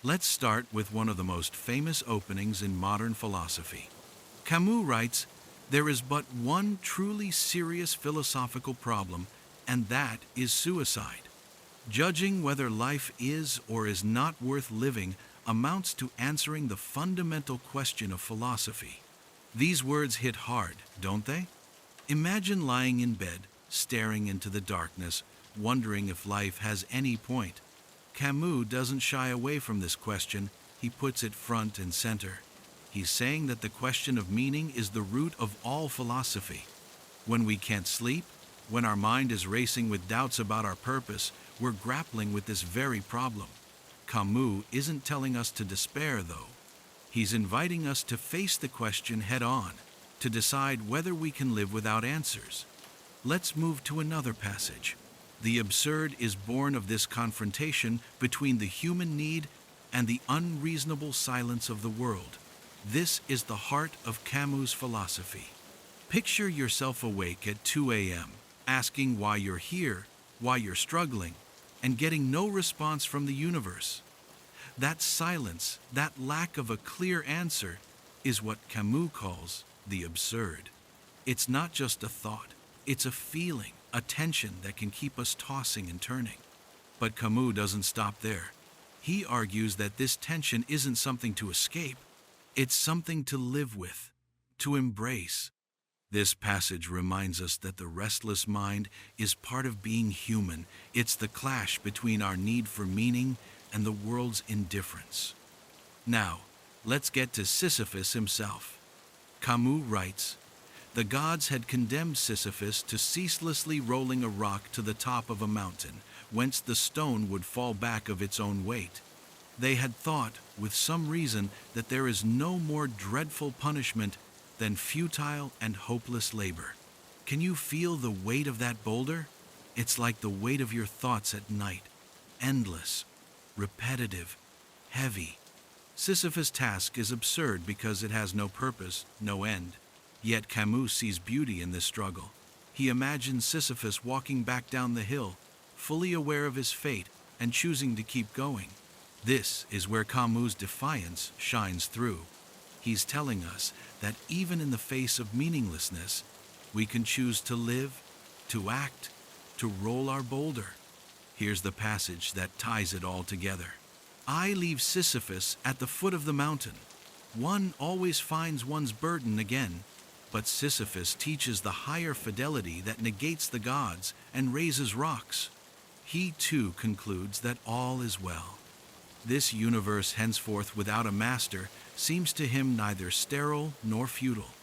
Let's start with one of the most famous openings in modern philosophy. Camus writes, "There is but one truly serious philosophical problem, and that is suicide. Judging whether life is or is not worth living amounts to answering the fundamental question of philosophy." These words hit hard, don't they? Imagine lying in bed, staring into the darkness, wondering if life has any point. Camus doesn't shy away from this question, he puts it front and center. He's saying that the question of meaning is the root of all philosophy. When we can't sleep, when our mind is racing with doubts about our purpose, we're grappling with this very problem. Camus isn't telling us to despair, though. He's inviting us to face the question head-on, to decide whether we can live without answers. Let's move to another passage. The absurd is born of this confrontation between the human need and the unreasonable silence of the world. This is the heart of Camus' philosophy. Picture yourself awake at 2 a.m., asking why you're here, why you're struggling, and getting no response from the universe. That silence, that lack of a clear answer, is what Camus calls the absurd. It's not just a thought, it's a feeling, a tension that can keep us tossing and turning. But Camus doesn't stop there. He argues that this tension isn't something to escape, it's something to live with, to embrace. This passage reminds us that the restless mind is part of being human. It's the clash between our need for meaning and the world's indifference. Now, let's get to Sisyphus himself. Camus writes, "The gods had condemned Sisyphus to ceaselessly rolling a rock to the top of a mountain, whence the stone would fall back of its own weight. They had thought, with some reason, that there is no more dreadful punishment than futile and hopeless labor. Can you feel the weight of that boulder? It's like the weight of your thoughts at night, endless, repetitive, heavy. Sisyphus' task is absurd because it has no purpose, no end. Yet Camus sees beauty in this struggle. He imagines Sisyphus walking back down the hill, fully aware of his fate and choosing to keep going. This is where Camus' defiance shines through. He's telling us that even in the face of meaninglessness, we can choose to live, to act, to roll our boulder. Here's the passage that ties it all together. "I leave Sisyphus at the foot of the mountain. One always finds one's burden again, but Sisyphus teaches the higher fidelity that negates the gods and raises rocks. He too concludes that all is well. This universe henceforth without a master seems to him neither sterile nor futile.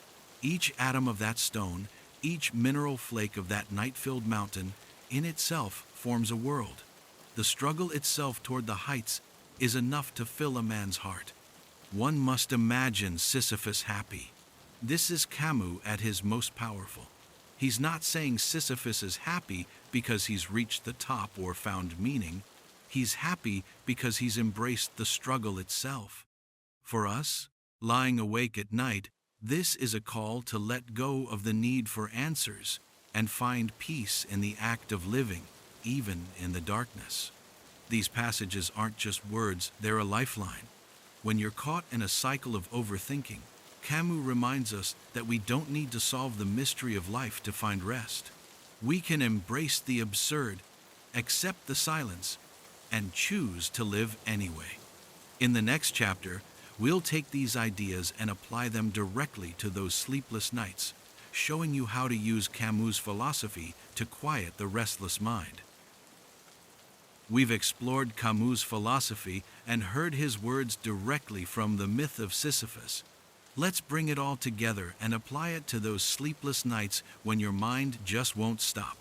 Each atom of that stone, each mineral flake of that night-filled mountain, in itself forms a world. The struggle itself toward the heights is enough to fill a man's heart. One must imagine Sisyphus happy." This is Camus at his most powerful. He's not saying Sisyphus is happy because he's reached the top or found meaning. He's happy because he's embraced the struggle itself. For us, lying awake at night, this is a call to let go of the need for answers and find peace in the act of living, even in the darkness. These passages aren't just words, they're a lifeline. When you're caught in a cycle of overthinking, Camus reminds us that we don't need to solve the mystery of life to find rest. We can embrace the absurd, accept the silence, and choose to live anyway. In the next chapter, we'll take these ideas and apply them directly to those sleepless nights, showing you how to use Camus' philosophy to quiet the restless mind. We've explored Camus' philosophy and heard his words directly from the Myth of Sisyphus. Let's bring it all together and apply it to those sleepless nights when your mind just won't stop.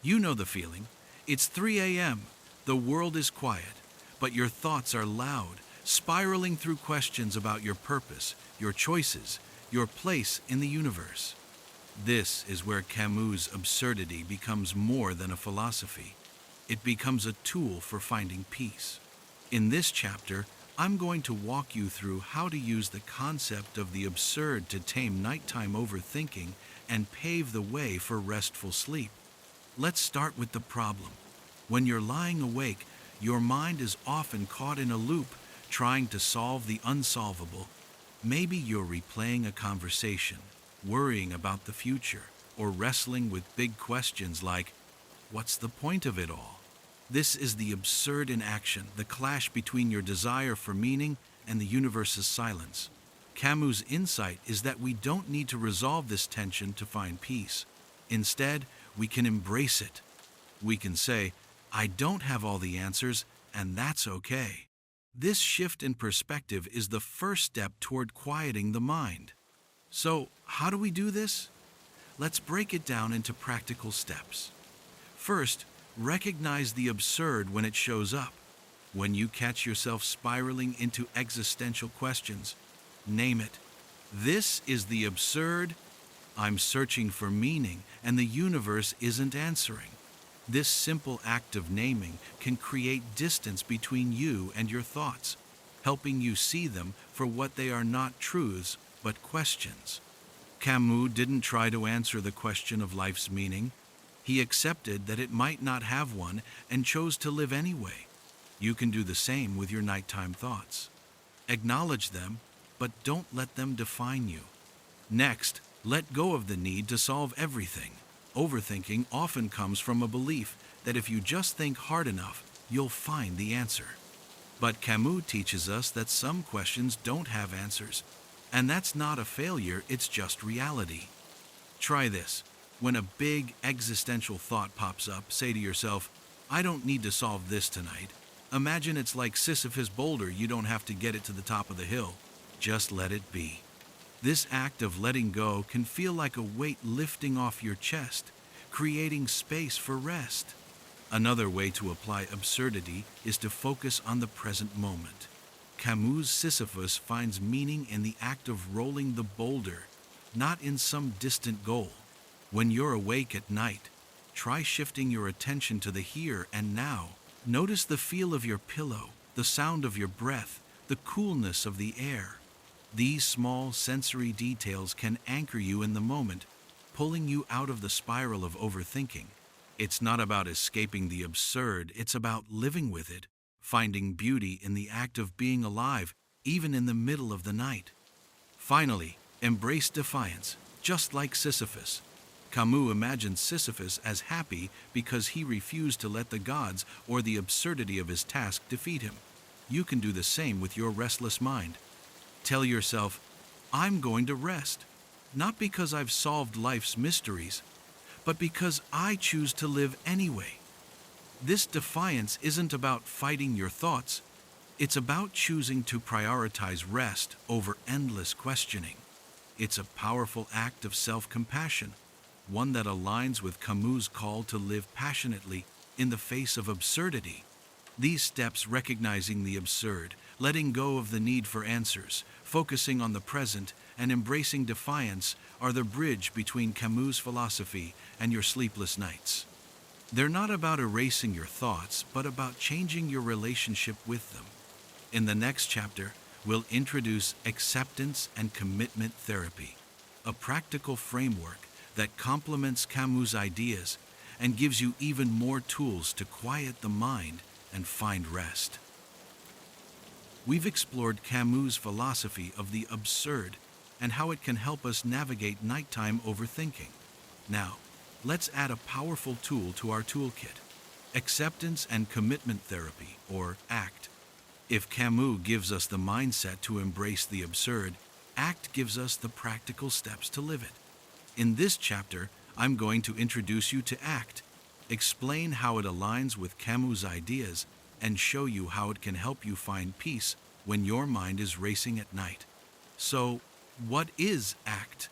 You know the feeling. It's 3 a.m., the world is quiet, but your thoughts are loud, spiraling through questions about your purpose, your choices, your place in the universe. This is where Camus' Absurdity becomes more than a philosophy. It becomes a tool for finding peace. In this chapter, I'm going to walk you through how to use the concept of the absurd to tame nighttime overthinking and pave the way for restful sleep. Let's start with the problem. When you're lying awake, your mind is often caught in a loop, trying to solve the unsolvable. Maybe you're replaying a conversation, worrying about the future, or wrestling with big questions like, what's the point of it all? This is the absurd in action, the clash between your desire for meaning and the universe's silence. Camus' insight is that we don't need to resolve this tension to find peace. Instead, we can embrace it. We can say, I don't have all the answers, and that's okay. This shift in perspective is the first step toward quieting the mind. So, how do we do this? Let's break it down into practical steps. First, recognize the absurd when it shows up. When you catch yourself spiraling into existential questions, name it. This is the absurd. I'm searching for meaning, and the universe isn't answering. This simple act of naming can create distance between you and your thoughts, helping you see them for what they are, not truths, but questions. Camus didn't try to answer the question of life's meaning. He accepted that it might not have one and chose to live anyway. You can do the same with your nighttime thoughts. Acknowledge them, but don't let them define you. Next, let go of the need to solve everything. Overthinking often comes from a belief that if you just think hard enough, you'll find the answer. But Camus teaches us that some questions don't have answers, and that's not a failure, it's just reality. Try this. When a big existential thought pops up, say to yourself, I don't need to solve this tonight. Imagine it's like Sisyphus' boulder, you don't have to get it to the top of the hill. Just let it be. This act of letting go can feel like a weight lifting off your chest, creating space for rest. Another way to apply absurdity is to focus on the present moment. Camus' Sisyphus finds meaning in the act of rolling the boulder, not in some distant goal. When you're awake at night, try shifting your attention to the here and now. Notice the feel of your pillow, the sound of your breath, the coolness of the air. These small sensory details can anchor you in the moment, pulling you out of the spiral of overthinking. It's not about escaping the absurd, it's about living with it, finding beauty in the act of being alive, even in the middle of the night. Finally, embrace defiance, just like Sisyphus. Camus imagined Sisyphus as happy because he refused to let the gods or the absurdity of his task defeat him. You can do the same with your restless mind. Tell yourself, I'm going to rest, not because I've solved life's mysteries, but because I choose to live anyway. This defiance isn't about fighting your thoughts, it's about choosing to prioritize rest over endless questioning. It's a powerful act of self-compassion, one that aligns with Camus' call to live passionately in the face of absurdity. These steps, recognizing the absurd, letting go of the need for answers, focusing on the present, and embracing defiance, are the bridge between Camus' philosophy and your sleepless nights. They're not about erasing your thoughts, but about changing your relationship with them. In the next chapter, we'll introduce acceptance and commitment therapy, a practical framework that complements Camus' ideas and gives you even more tools to quiet the mind and find rest. We've explored Camus' philosophy of the absurd and how it can help us navigate nighttime overthinking. Now, let's add a powerful tool to our toolkit: acceptance and commitment therapy, or ACT. If Camus gives us the mindset to embrace the absurd, ACT gives us the practical steps to live it. In this chapter, I'm going to introduce you to ACT, explain how it aligns with Camus' ideas, and show you how it can help you find peace when your mind is racing at night. So, what is ACT?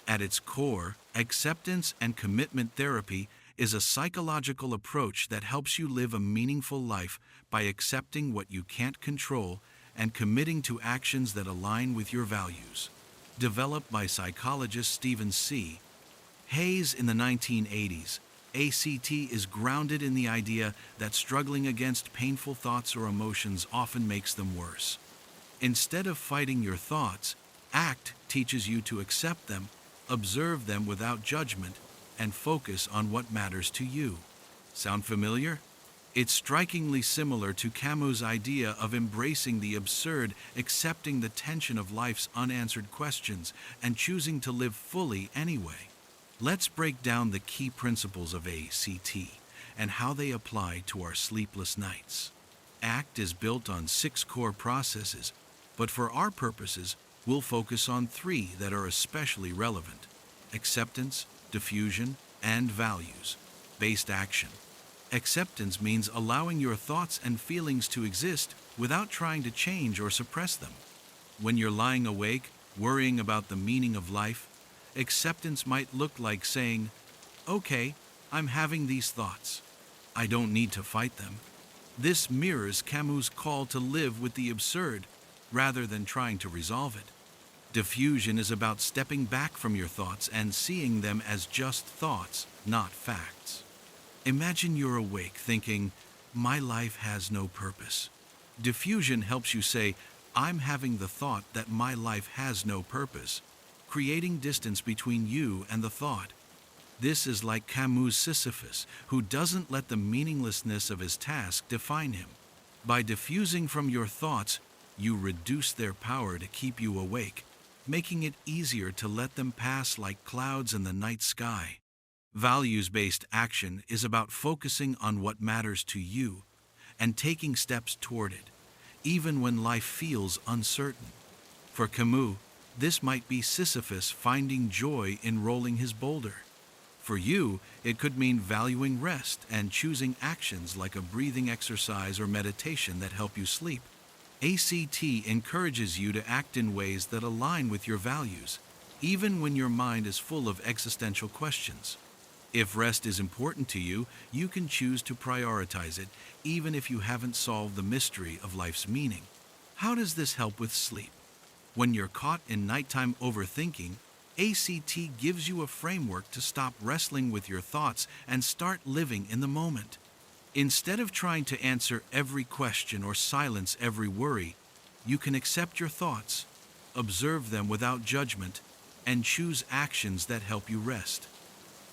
At its core, acceptance and commitment therapy is a psychological approach that helps you live a meaningful life by accepting what you can't control and committing to actions that align with your values. Developed by psychologist Stephen C. Hayes in the 1980s, ACT is grounded in the idea that struggling against painful thoughts or emotions often makes them worse. Instead of fighting your thoughts, ACT teaches you to accept them, observe them without judgment, and focus on what matters to you. Sound familiar? It's strikingly similar to Camus' idea of embracing the absurd, accepting the tension of life's unanswered questions, and choosing to live fully anyway. Let's break down the key principles of ACT and how they apply to our sleepless nights. ACT is built on 6 core processes, but for our purposes, we'll focus on 3 that are especially relevant: acceptance, diffusion, and values-based action. Acceptance means allowing your thoughts and feelings to exist without trying to change or suppress them. When you're lying awake, worrying about the meaning of life, acceptance might look like saying, "Okay, I'm having these thoughts. I don't need to fight them." This mirrors Camus' call to live with the absurd rather than trying to resolve it. Diffusion is about stepping back from your thoughts and seeing them as just thoughts, not facts. Imagine you're awake thinking, "My life has no purpose." Diffusion helps you say, "I'm having the thought that my life has no purpose," creating distance between you and the thought. This is like Camus' Sisyphus, who doesn't let the meaninglessness of his task define him. By diffusing from your thoughts, you reduce their power to keep you awake, making it easier to let them pass like clouds in the night sky. Values-based action is about focusing on what matters to you and taking steps toward it, even when life feels uncertain. For Camus, this might be Sisyphus finding joy in rolling his boulder. For you, it could mean valuing rest and choosing actions like a breathing exercise or meditation that help you sleep. ACT encourages you to act in ways that align with your values, even when your mind is full of existential questions. If rest is important to you, you can choose to prioritize it, even if you haven't solved the mystery of life's meaning. How does this help with sleep? When you're caught in nighttime overthinking, ACT gives you a framework to stop wrestling with your thoughts and start living in the moment. Instead of trying to answer every question or silence every worry, you can accept your thoughts, observe them without judgment, and choose actions that help you rest.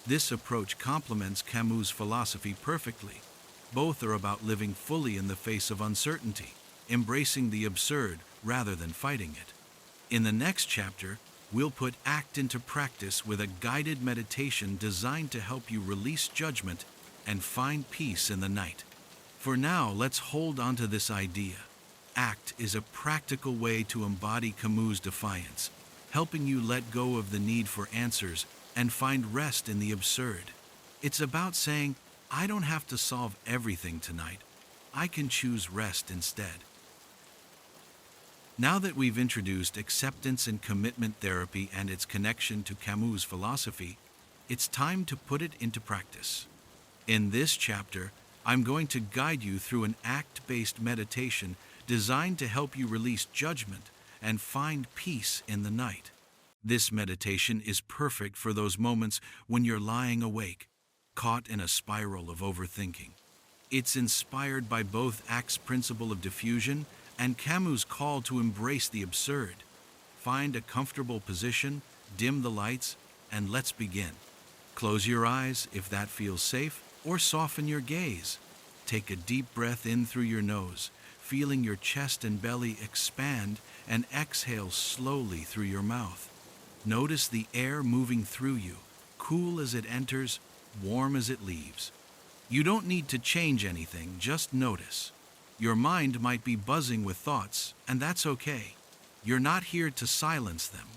This approach complements Camus' philosophy perfectly. Both are about living fully in the face of uncertainty, embracing the absurd rather than fighting it. In the next chapter, we'll put ACT into practice with a guided meditation designed to help you release judgment and find peace in the night. For now, let's hold on to this idea. ACT is a practical way to embody Camus' defiance, helping you let go of the need for answers and find rest in the absurd. It's about saying, "I don't have to solve everything tonight. I can choose rest instead." Now that we've introduced acceptance and commitment therapy and its connection to Camus' philosophy, it's time to put it into practice. In this chapter, I'm going to guide you through an ACT-based meditation designed to help you release judgment and find peace in the night. This meditation is perfect for those moments when you're lying awake, caught in a spiral of overthinking. It's inspired by both ACT's principle of diffusion and Camus' call to embrace the absurd. Find a comfortable position, dim the lights, and let's begin. Close your eyes if that feels safe, or soften your gaze. Take a deep breath in through your nose, feeling your chest and belly expand, and exhale slowly through your mouth. Notice the air moving through you, cool as it enters, warm as it leaves. You don't need to change anything, just notice. Your mind might be buzzing with thoughts, and that's okay. You're not here to silence them.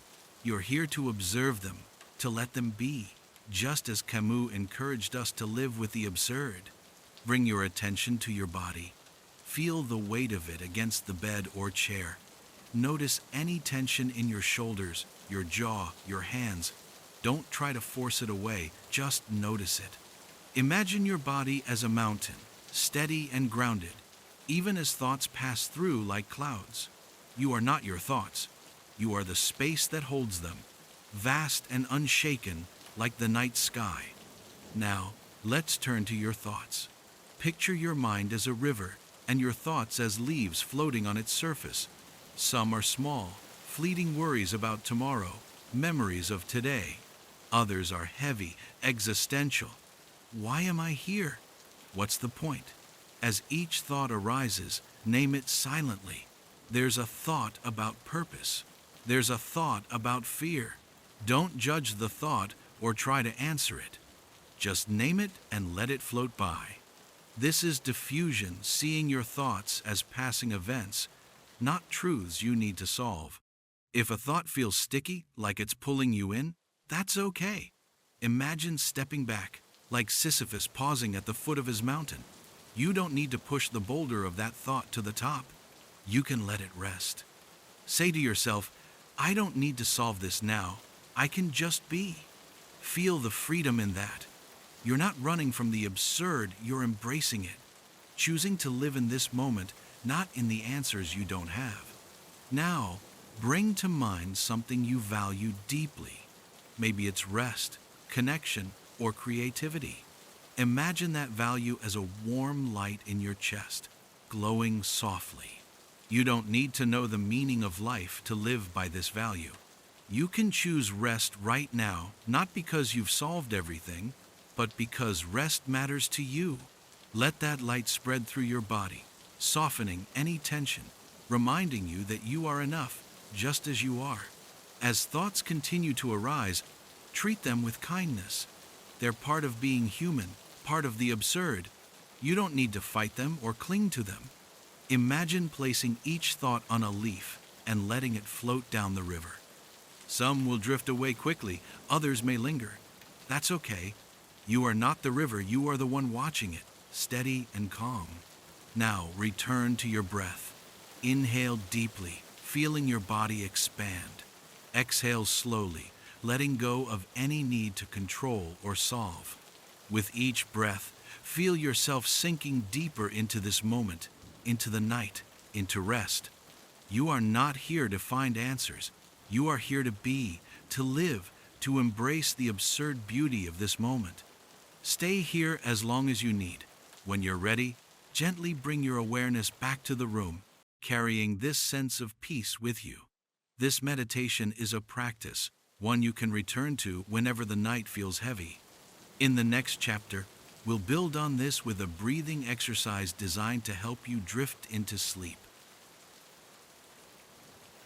You're here to observe them, to let them be, just as Camus encouraged us to live with the absurd. Bring your attention to your body. Feel the weight of it against the bed or chair. Notice any tension in your shoulders, your jaw, your hands. Don't try to force it away, just notice it. Imagine your body as a mountain, steady and grounded, even as thoughts pass through like clouds. You are not your thoughts. You are the space that holds them, vast and unshaken like the night sky. Now, let's turn to your thoughts. Picture your mind as a river and your thoughts as leaves floating on its surface. Some are small, fleeting worries about tomorrow, memories of today. Others are heavy, existential. Why am I here? What's the point? As each thought arises, name it silently. There's a thought about purpose. There's a thought about fear. Don't judge the thought or try to answer it. Just name it and let it float by. This is diffusion, seeing your thoughts as passing events, not truths you need to solve. If a thought feels sticky, like it's pulling you in, that's okay. Imagine stepping back, like Sisyphus pausing at the foot of his mountain. You don't need to push the boulder of that thought to the top. You can let it rest. Say to yourself, I don't need to solve this now. I can just be. Feel the freedom in that. You're not running from the absurd, you're embracing it. Choosing to live in this moment, not in the answers you don't have. Now, bring to mind something you value deeply. Maybe it's rest, connection, or creativity. Imagine that value as a warm light in your chest, glowing softly. You don't need to know the meaning of life to live by this value. You can choose rest right now, not because you've solved everything, but because rest matters to you. Let that light spread through your body, softening any tension, reminding you that you are enough, just as you are. As thoughts continue to arise, treat them with kindness. They're part of being human, part of the absurd. You don't need to fight them or cling to them. Imagine placing each thought on a leaf and letting it float down the river. Some will drift away quickly, others may linger. That's okay. You are not the river, you are the one watching it, steady and calm. Now return to your breath. Inhale deeply, feeling your body expand. Exhale slowly, letting go of any need to control or solve. With each breath, feel yourself sinking deeper into this moment, into the night, into rest. You are not here to find answers. You are here to be, to live, to embrace the absurd beauty of this moment. Stay here as long as you need. When you're ready, gently bring your awareness back to the room, carrying this sense of peace with you. This meditation is a practice, one you can return to whenever the night feels heavy. In the next chapter, we'll build on this with a breathing exercise designed to help you drift into sleep.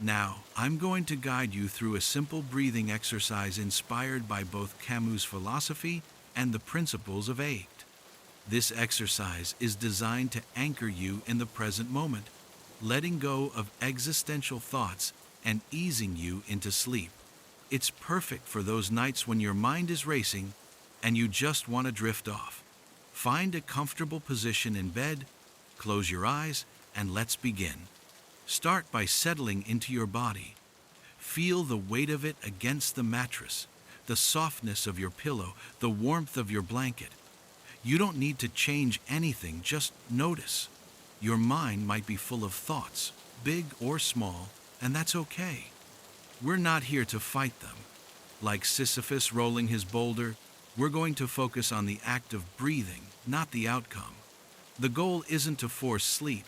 Now, I'm going to guide you through a simple breathing exercise inspired by both Camus' philosophy and the principles of ACT. This exercise is designed to anchor you in the present moment, letting go of existential thoughts and easing you into sleep. It's perfect for those nights when your mind is racing and you just want to drift off. Find a comfortable position in bed, close your eyes, and let's begin. Start by settling into your body. Feel the weight of it against the mattress, the softness of your pillow, the warmth of your blanket. You don't need to change anything, just notice. Your mind might be full of thoughts, big or small, and that's okay. We're not here to fight them. Like Sisyphus rolling his boulder, we're going to focus on the act of breathing, not the outcome. The goal isn't to force sleep,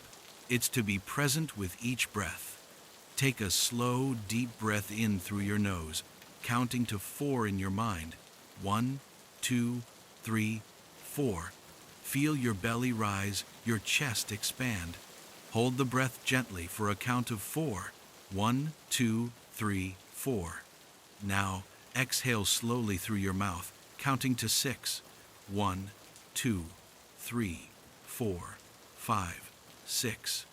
it's to be present with each breath. Take a slow, deep breath in through your nose, counting to 4 in your mind. 1, 2, 3, 4. Feel your belly rise, your chest expand. Hold the breath gently for a count of 4. 1, 2, 3, 4. Now, exhale slowly through your mouth, counting to 6. 1, 2, 3, 4, 5, 6.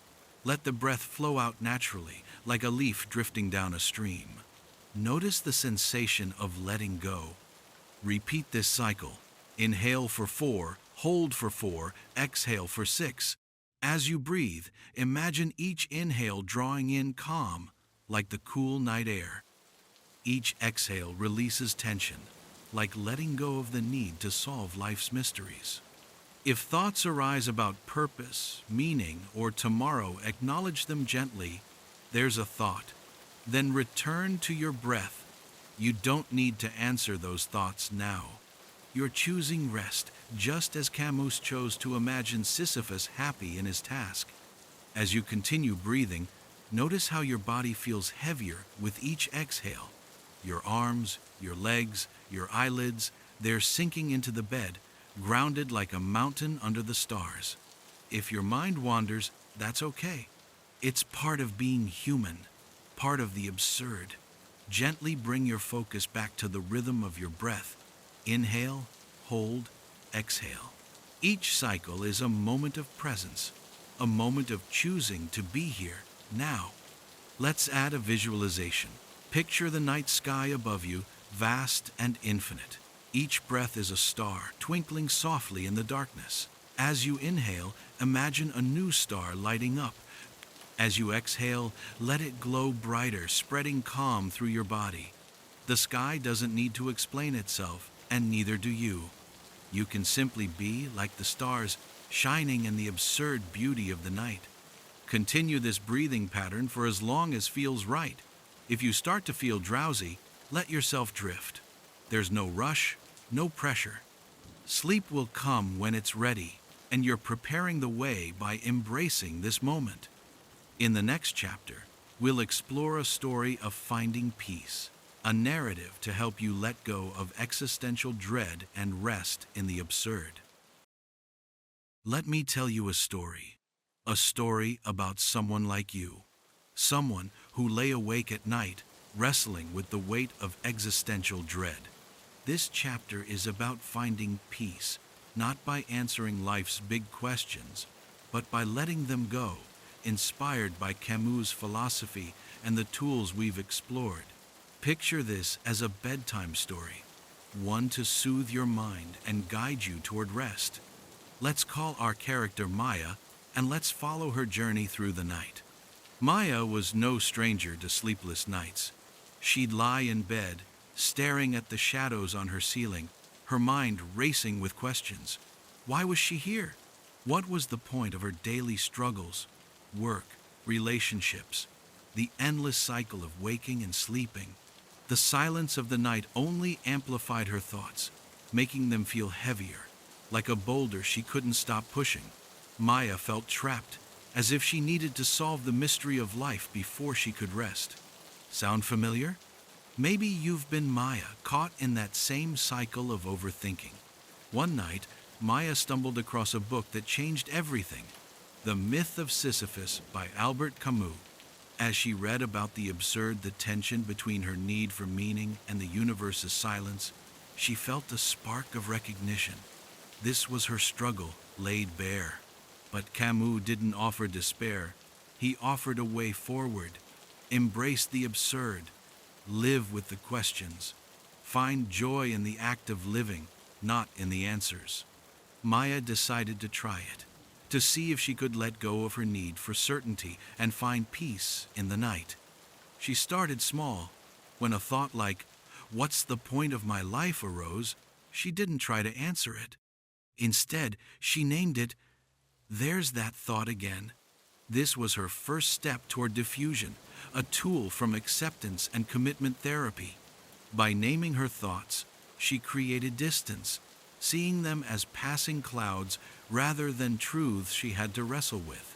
Let the breath flow out naturally, like a leaf drifting down a stream. Notice the sensation of letting go. Repeat this cycle. Inhale for 4, hold for 4, exhale for 6. As you breathe, imagine each inhale drawing in calm, like the cool night air. Each exhale releases tension, like letting go of the need to solve life's mysteries. If thoughts arise about purpose, meaning, or tomorrow, acknowledge them gently. There's a thought. Then return to your breath. You don't need to answer those thoughts now. You're choosing rest, just as Camus chose to imagine Sisyphus happy in his task. As you continue breathing, notice how your body feels heavier with each exhale. Your arms, your legs, your eyelids, they're sinking into the bed, grounded like a mountain under the stars. If your mind wanders, that's okay. It's part of being human, part of the absurd. Gently bring your focus back to the rhythm of your breath. Inhale, hold, exhale. Each cycle is a moment of presence, a moment of choosing to be here, now. Let's add a visualization. Picture the night sky above you, vast and infinite. Each breath is a star, twinkling softly in the darkness. As you inhale, imagine a new star lighting up. As you exhale, let it glow brighter, spreading calm through your body. The sky doesn't need to explain itself, and neither do you. You can simply be like the stars, shining in the absurd beauty of the night. Continue this breathing pattern for as long as feels right. If you start to feel drowsy, let yourself drift. There's no rush, no pressure. Sleep will come when it's ready, and you're preparing the way by embracing this moment. In the next chapter, we'll explore a story of finding peace, a narrative to help you let go of existential dread and rest in the absurd. Let me tell you a story about someone like you, someone who lay awake at night, wrestling with the weight of existential dread. This chapter is about finding peace, not by answering life's big questions, but by letting them go, inspired by Camus' philosophy and the tools we've explored. Picture this as a bedtime story, one to soothe your mind and guide you toward rest. Let's call our character Maya, and let's follow her journey through the night. Maya was no stranger to sleepless nights. She'd lie in bed, staring at the shadows on her ceiling, her mind racing with questions. Why was she here? What was the point of her daily struggles? Work, relationships, the endless cycle of waking and sleeping. The silence of the night only amplified her thoughts, making them feel heavier, like a boulder she couldn't stop pushing. Maya felt trapped, as if she needed to solve the mystery of life before she could rest. Sound familiar? Maybe you've been Maya, caught in that same cycle of overthinking. One night, Maya stumbled across a book that changed everything. The Myth of Sisyphus by Albert Camus. As she read about the absurd, the tension between her need for meaning and the universe's silence, she felt a spark of recognition. This was her struggle laid bare. But Camus didn't offer despair. He offered a way forward. Embrace the absurd. Live with the questions. Find joy in the act of living, not in the answers. Maya decided to try it, to see if she could let go of her need for certainty and find peace in the night. She started small. When a thought like, "What's the point of my life?" arose, she didn't try to answer it. Instead, she named it, "There's that thought again." This was her first step toward diffusion, a tool from acceptance and commitment therapy. By naming her thoughts, she created distance, seeing them as passing clouds rather than truths she had to wrestle with.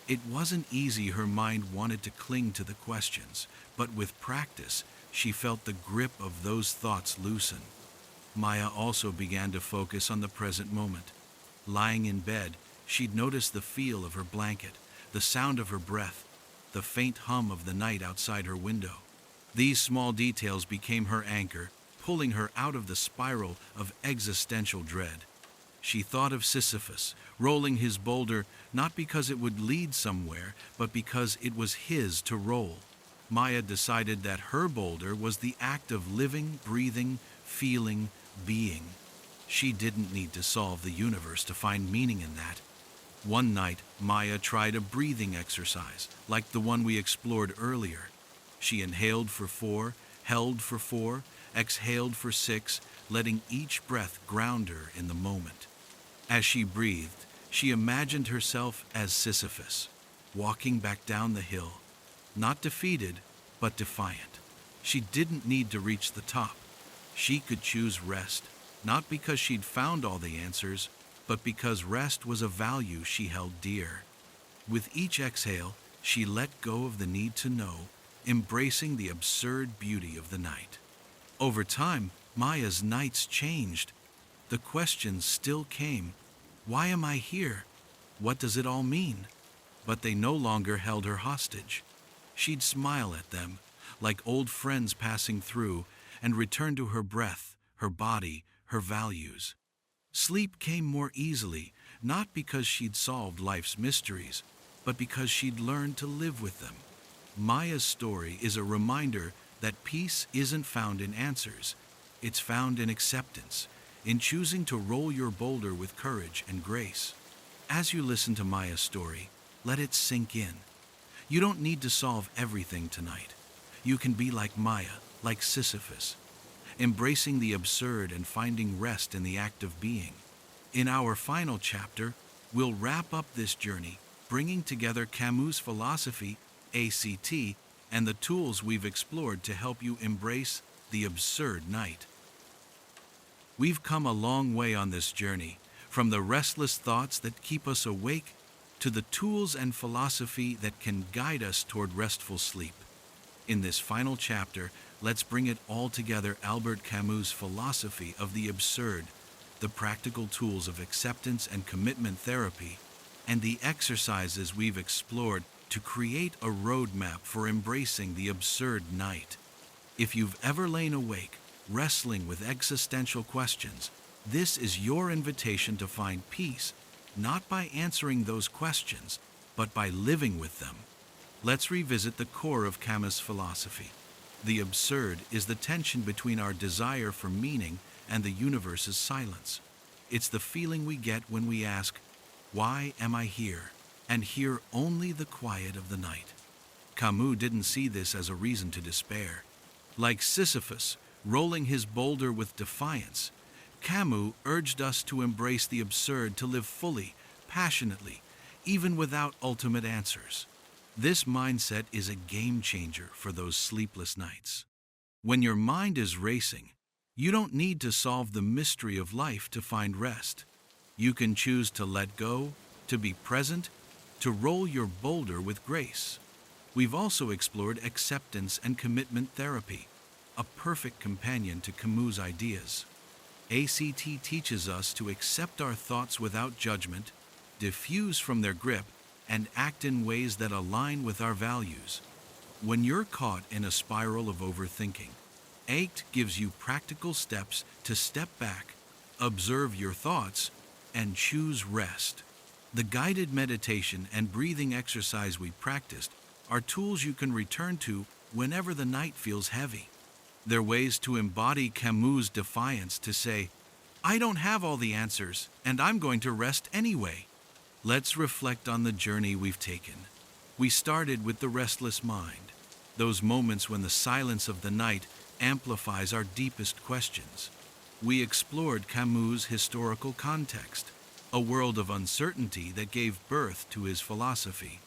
It wasn't easy. Her mind wanted to cling to the questions, but with practice, she felt the grip of those thoughts loosen. Maya also began to focus on the present moment. Lying in bed, she'd notice the feel of her blanket, the sound of her breath, the faint hum of the night outside her window. These small details became her anchor, pulling her out of the spiral of existential dread. She thought of Sisyphus, rolling his boulder not because it would lead somewhere, but because it was his to roll. Maya decided that her boulder was the act of living, breathing, feeling, being. She didn't need to solve the universe to find meaning in that. One night, Maya tried a breathing exercise, like the one we explored earlier. She inhaled for 4, held for 4, exhaled for 6, letting each breath ground her in the moment. As she breathed, she imagined herself as Sisyphus, walking back down the hill, not defeated, but defiant. She didn't need to reach the top. She could choose rest, not because she'd found all the answers, but because rest was a value she held dear. With each exhale, she let go of the need to know, embracing the absurd beauty of the night. Over time, Maya's nights changed. The questions still came. Why am I here? What does it all mean? But they no longer held her hostage. She'd smile at them, like old friends passing through, and return to her breath, her body, her values. Sleep came more easily, not because she'd solved life's mysteries, but because she'd learned to live with them. Maya's story is a reminder that peace isn't found in answers. It's found in acceptance, in choosing to roll your boulder with courage and grace. As you listen to Maya's story, let it sink in. You don't need to solve everything tonight. You can be like Maya, like Sisyphus, embracing the absurd and finding rest in the act of being. In our final chapter, we'll wrap up this journey, bringing together Camus' philosophy, ACT, and the tools we've explored to help you embrace the absurd night. We've come a long way on this journey, from the restless thoughts that keep us awake to the tools and philosophy that can guide us toward restful sleep. In this final chapter, let's bring it all together: Albert Camus' philosophy of the absurd, the practical tools of acceptance and commitment therapy, and the exercises we've explored to create a roadmap for embracing the absurd night. If you've ever lain awake, wrestling with existential questions, this is your invitation to find peace, not by answering those questions, but by living with them. Let's revisit the core of Camus' philosophy. The absurd is the tension between our desire for meaning and the universe's silence. It's the feeling we get when we ask, "Why am I here?" and hear only the quiet of the night. Camus didn't see this as a reason to despair. Like Sisyphus, rolling his boulder with defiance, Camus urged us to embrace the absurd, to live fully, passionately, even without ultimate answers. This mindset is a game changer for those sleepless nights. When your mind is racing, you don't need to solve the mystery of life to find rest. You can choose to let go, to be present, to roll your boulder with grace. We've also explored acceptance and commitment therapy, a perfect companion to Camus' ideas. ACT teaches us to accept our thoughts without judgment, diffuse from their grip, and act in ways that align with our values. When you're caught in a spiral of overthinking, ACT gives you practical steps to step back, observe your thoughts, and choose rest. The guided meditation and breathing exercise we practiced are tools you can return to whenever the night feels heavy. They're ways to embody Camus' defiance, to say, "I don't have all the answers, and I'm going to rest anyway." Let's reflect on the journey we've taken. We started with the restless mind, those moments when the silence of the night amplifies our deepest questions. We explored Camus' historical context, a world of uncertainty that gave birth to his philosophy.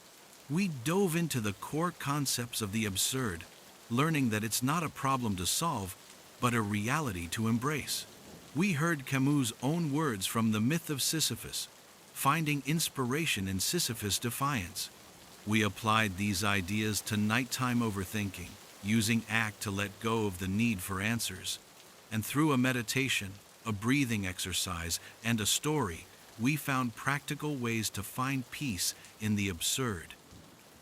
We dove into the core concepts of the absurd, learning that it's not a problem to solve, but a reality to embrace. We heard Camus' own words from the Myth of Sisyphus, finding inspiration in Sisyphus' defiance. We applied these ideas to nighttime overthinking, using ACT to let go of the need for answers. And through a meditation, a breathing exercise, and a story, we found practical ways to find peace in the absurd.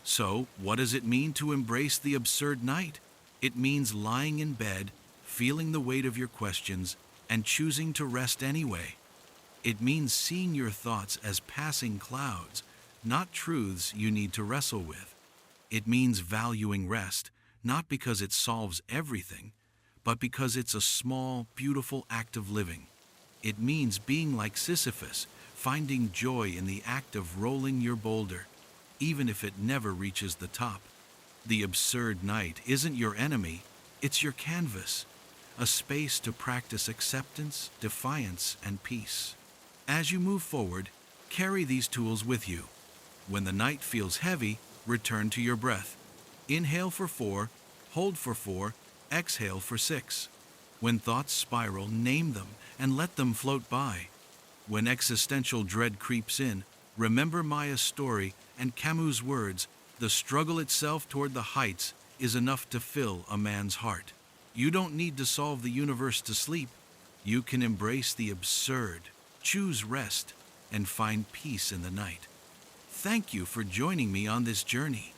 So, what does it mean to embrace the absurd night? It means lying in bed, feeling the weight of your questions, and choosing to rest anyway. It means seeing your thoughts as passing clouds, not truths you need to wrestle with. It means valuing rest, not because it solves everything, but because it's a small, beautiful act of living. It means being like Sisyphus, finding joy in the act of rolling your boulder, even if it never reaches the top. The absurd night isn't your enemy, it's your canvas, a space to practice acceptance, defiance, and peace. As you move forward, carry these tools with you. When the night feels heavy, return to your breath. Inhale for 4, hold for 4, exhale for 6. When thoughts spiral, name them and let them float by. When existential dread creeps in, remember Maya's story and Camus' words, "The struggle itself toward the heights is enough to fill a man's heart." You don't need to solve the universe to sleep. You can embrace the absurd, choose rest, and find peace in the night. Thank you for joining me on this journey.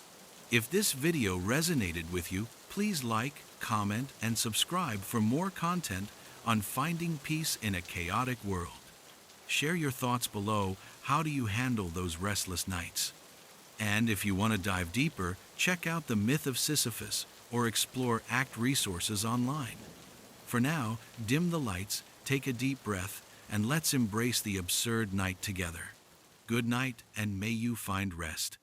If this video resonated with you, please like, comment, and subscribe for more content on finding peace in a chaotic world. Share your thoughts below. How do you handle those restless nights? And if you want to dive deeper, check out the Myth of Sisyphus or explore ACT resources online. For now, dim the lights, take a deep breath, and let's embrace the absurd night together. Good night, and may you find rest.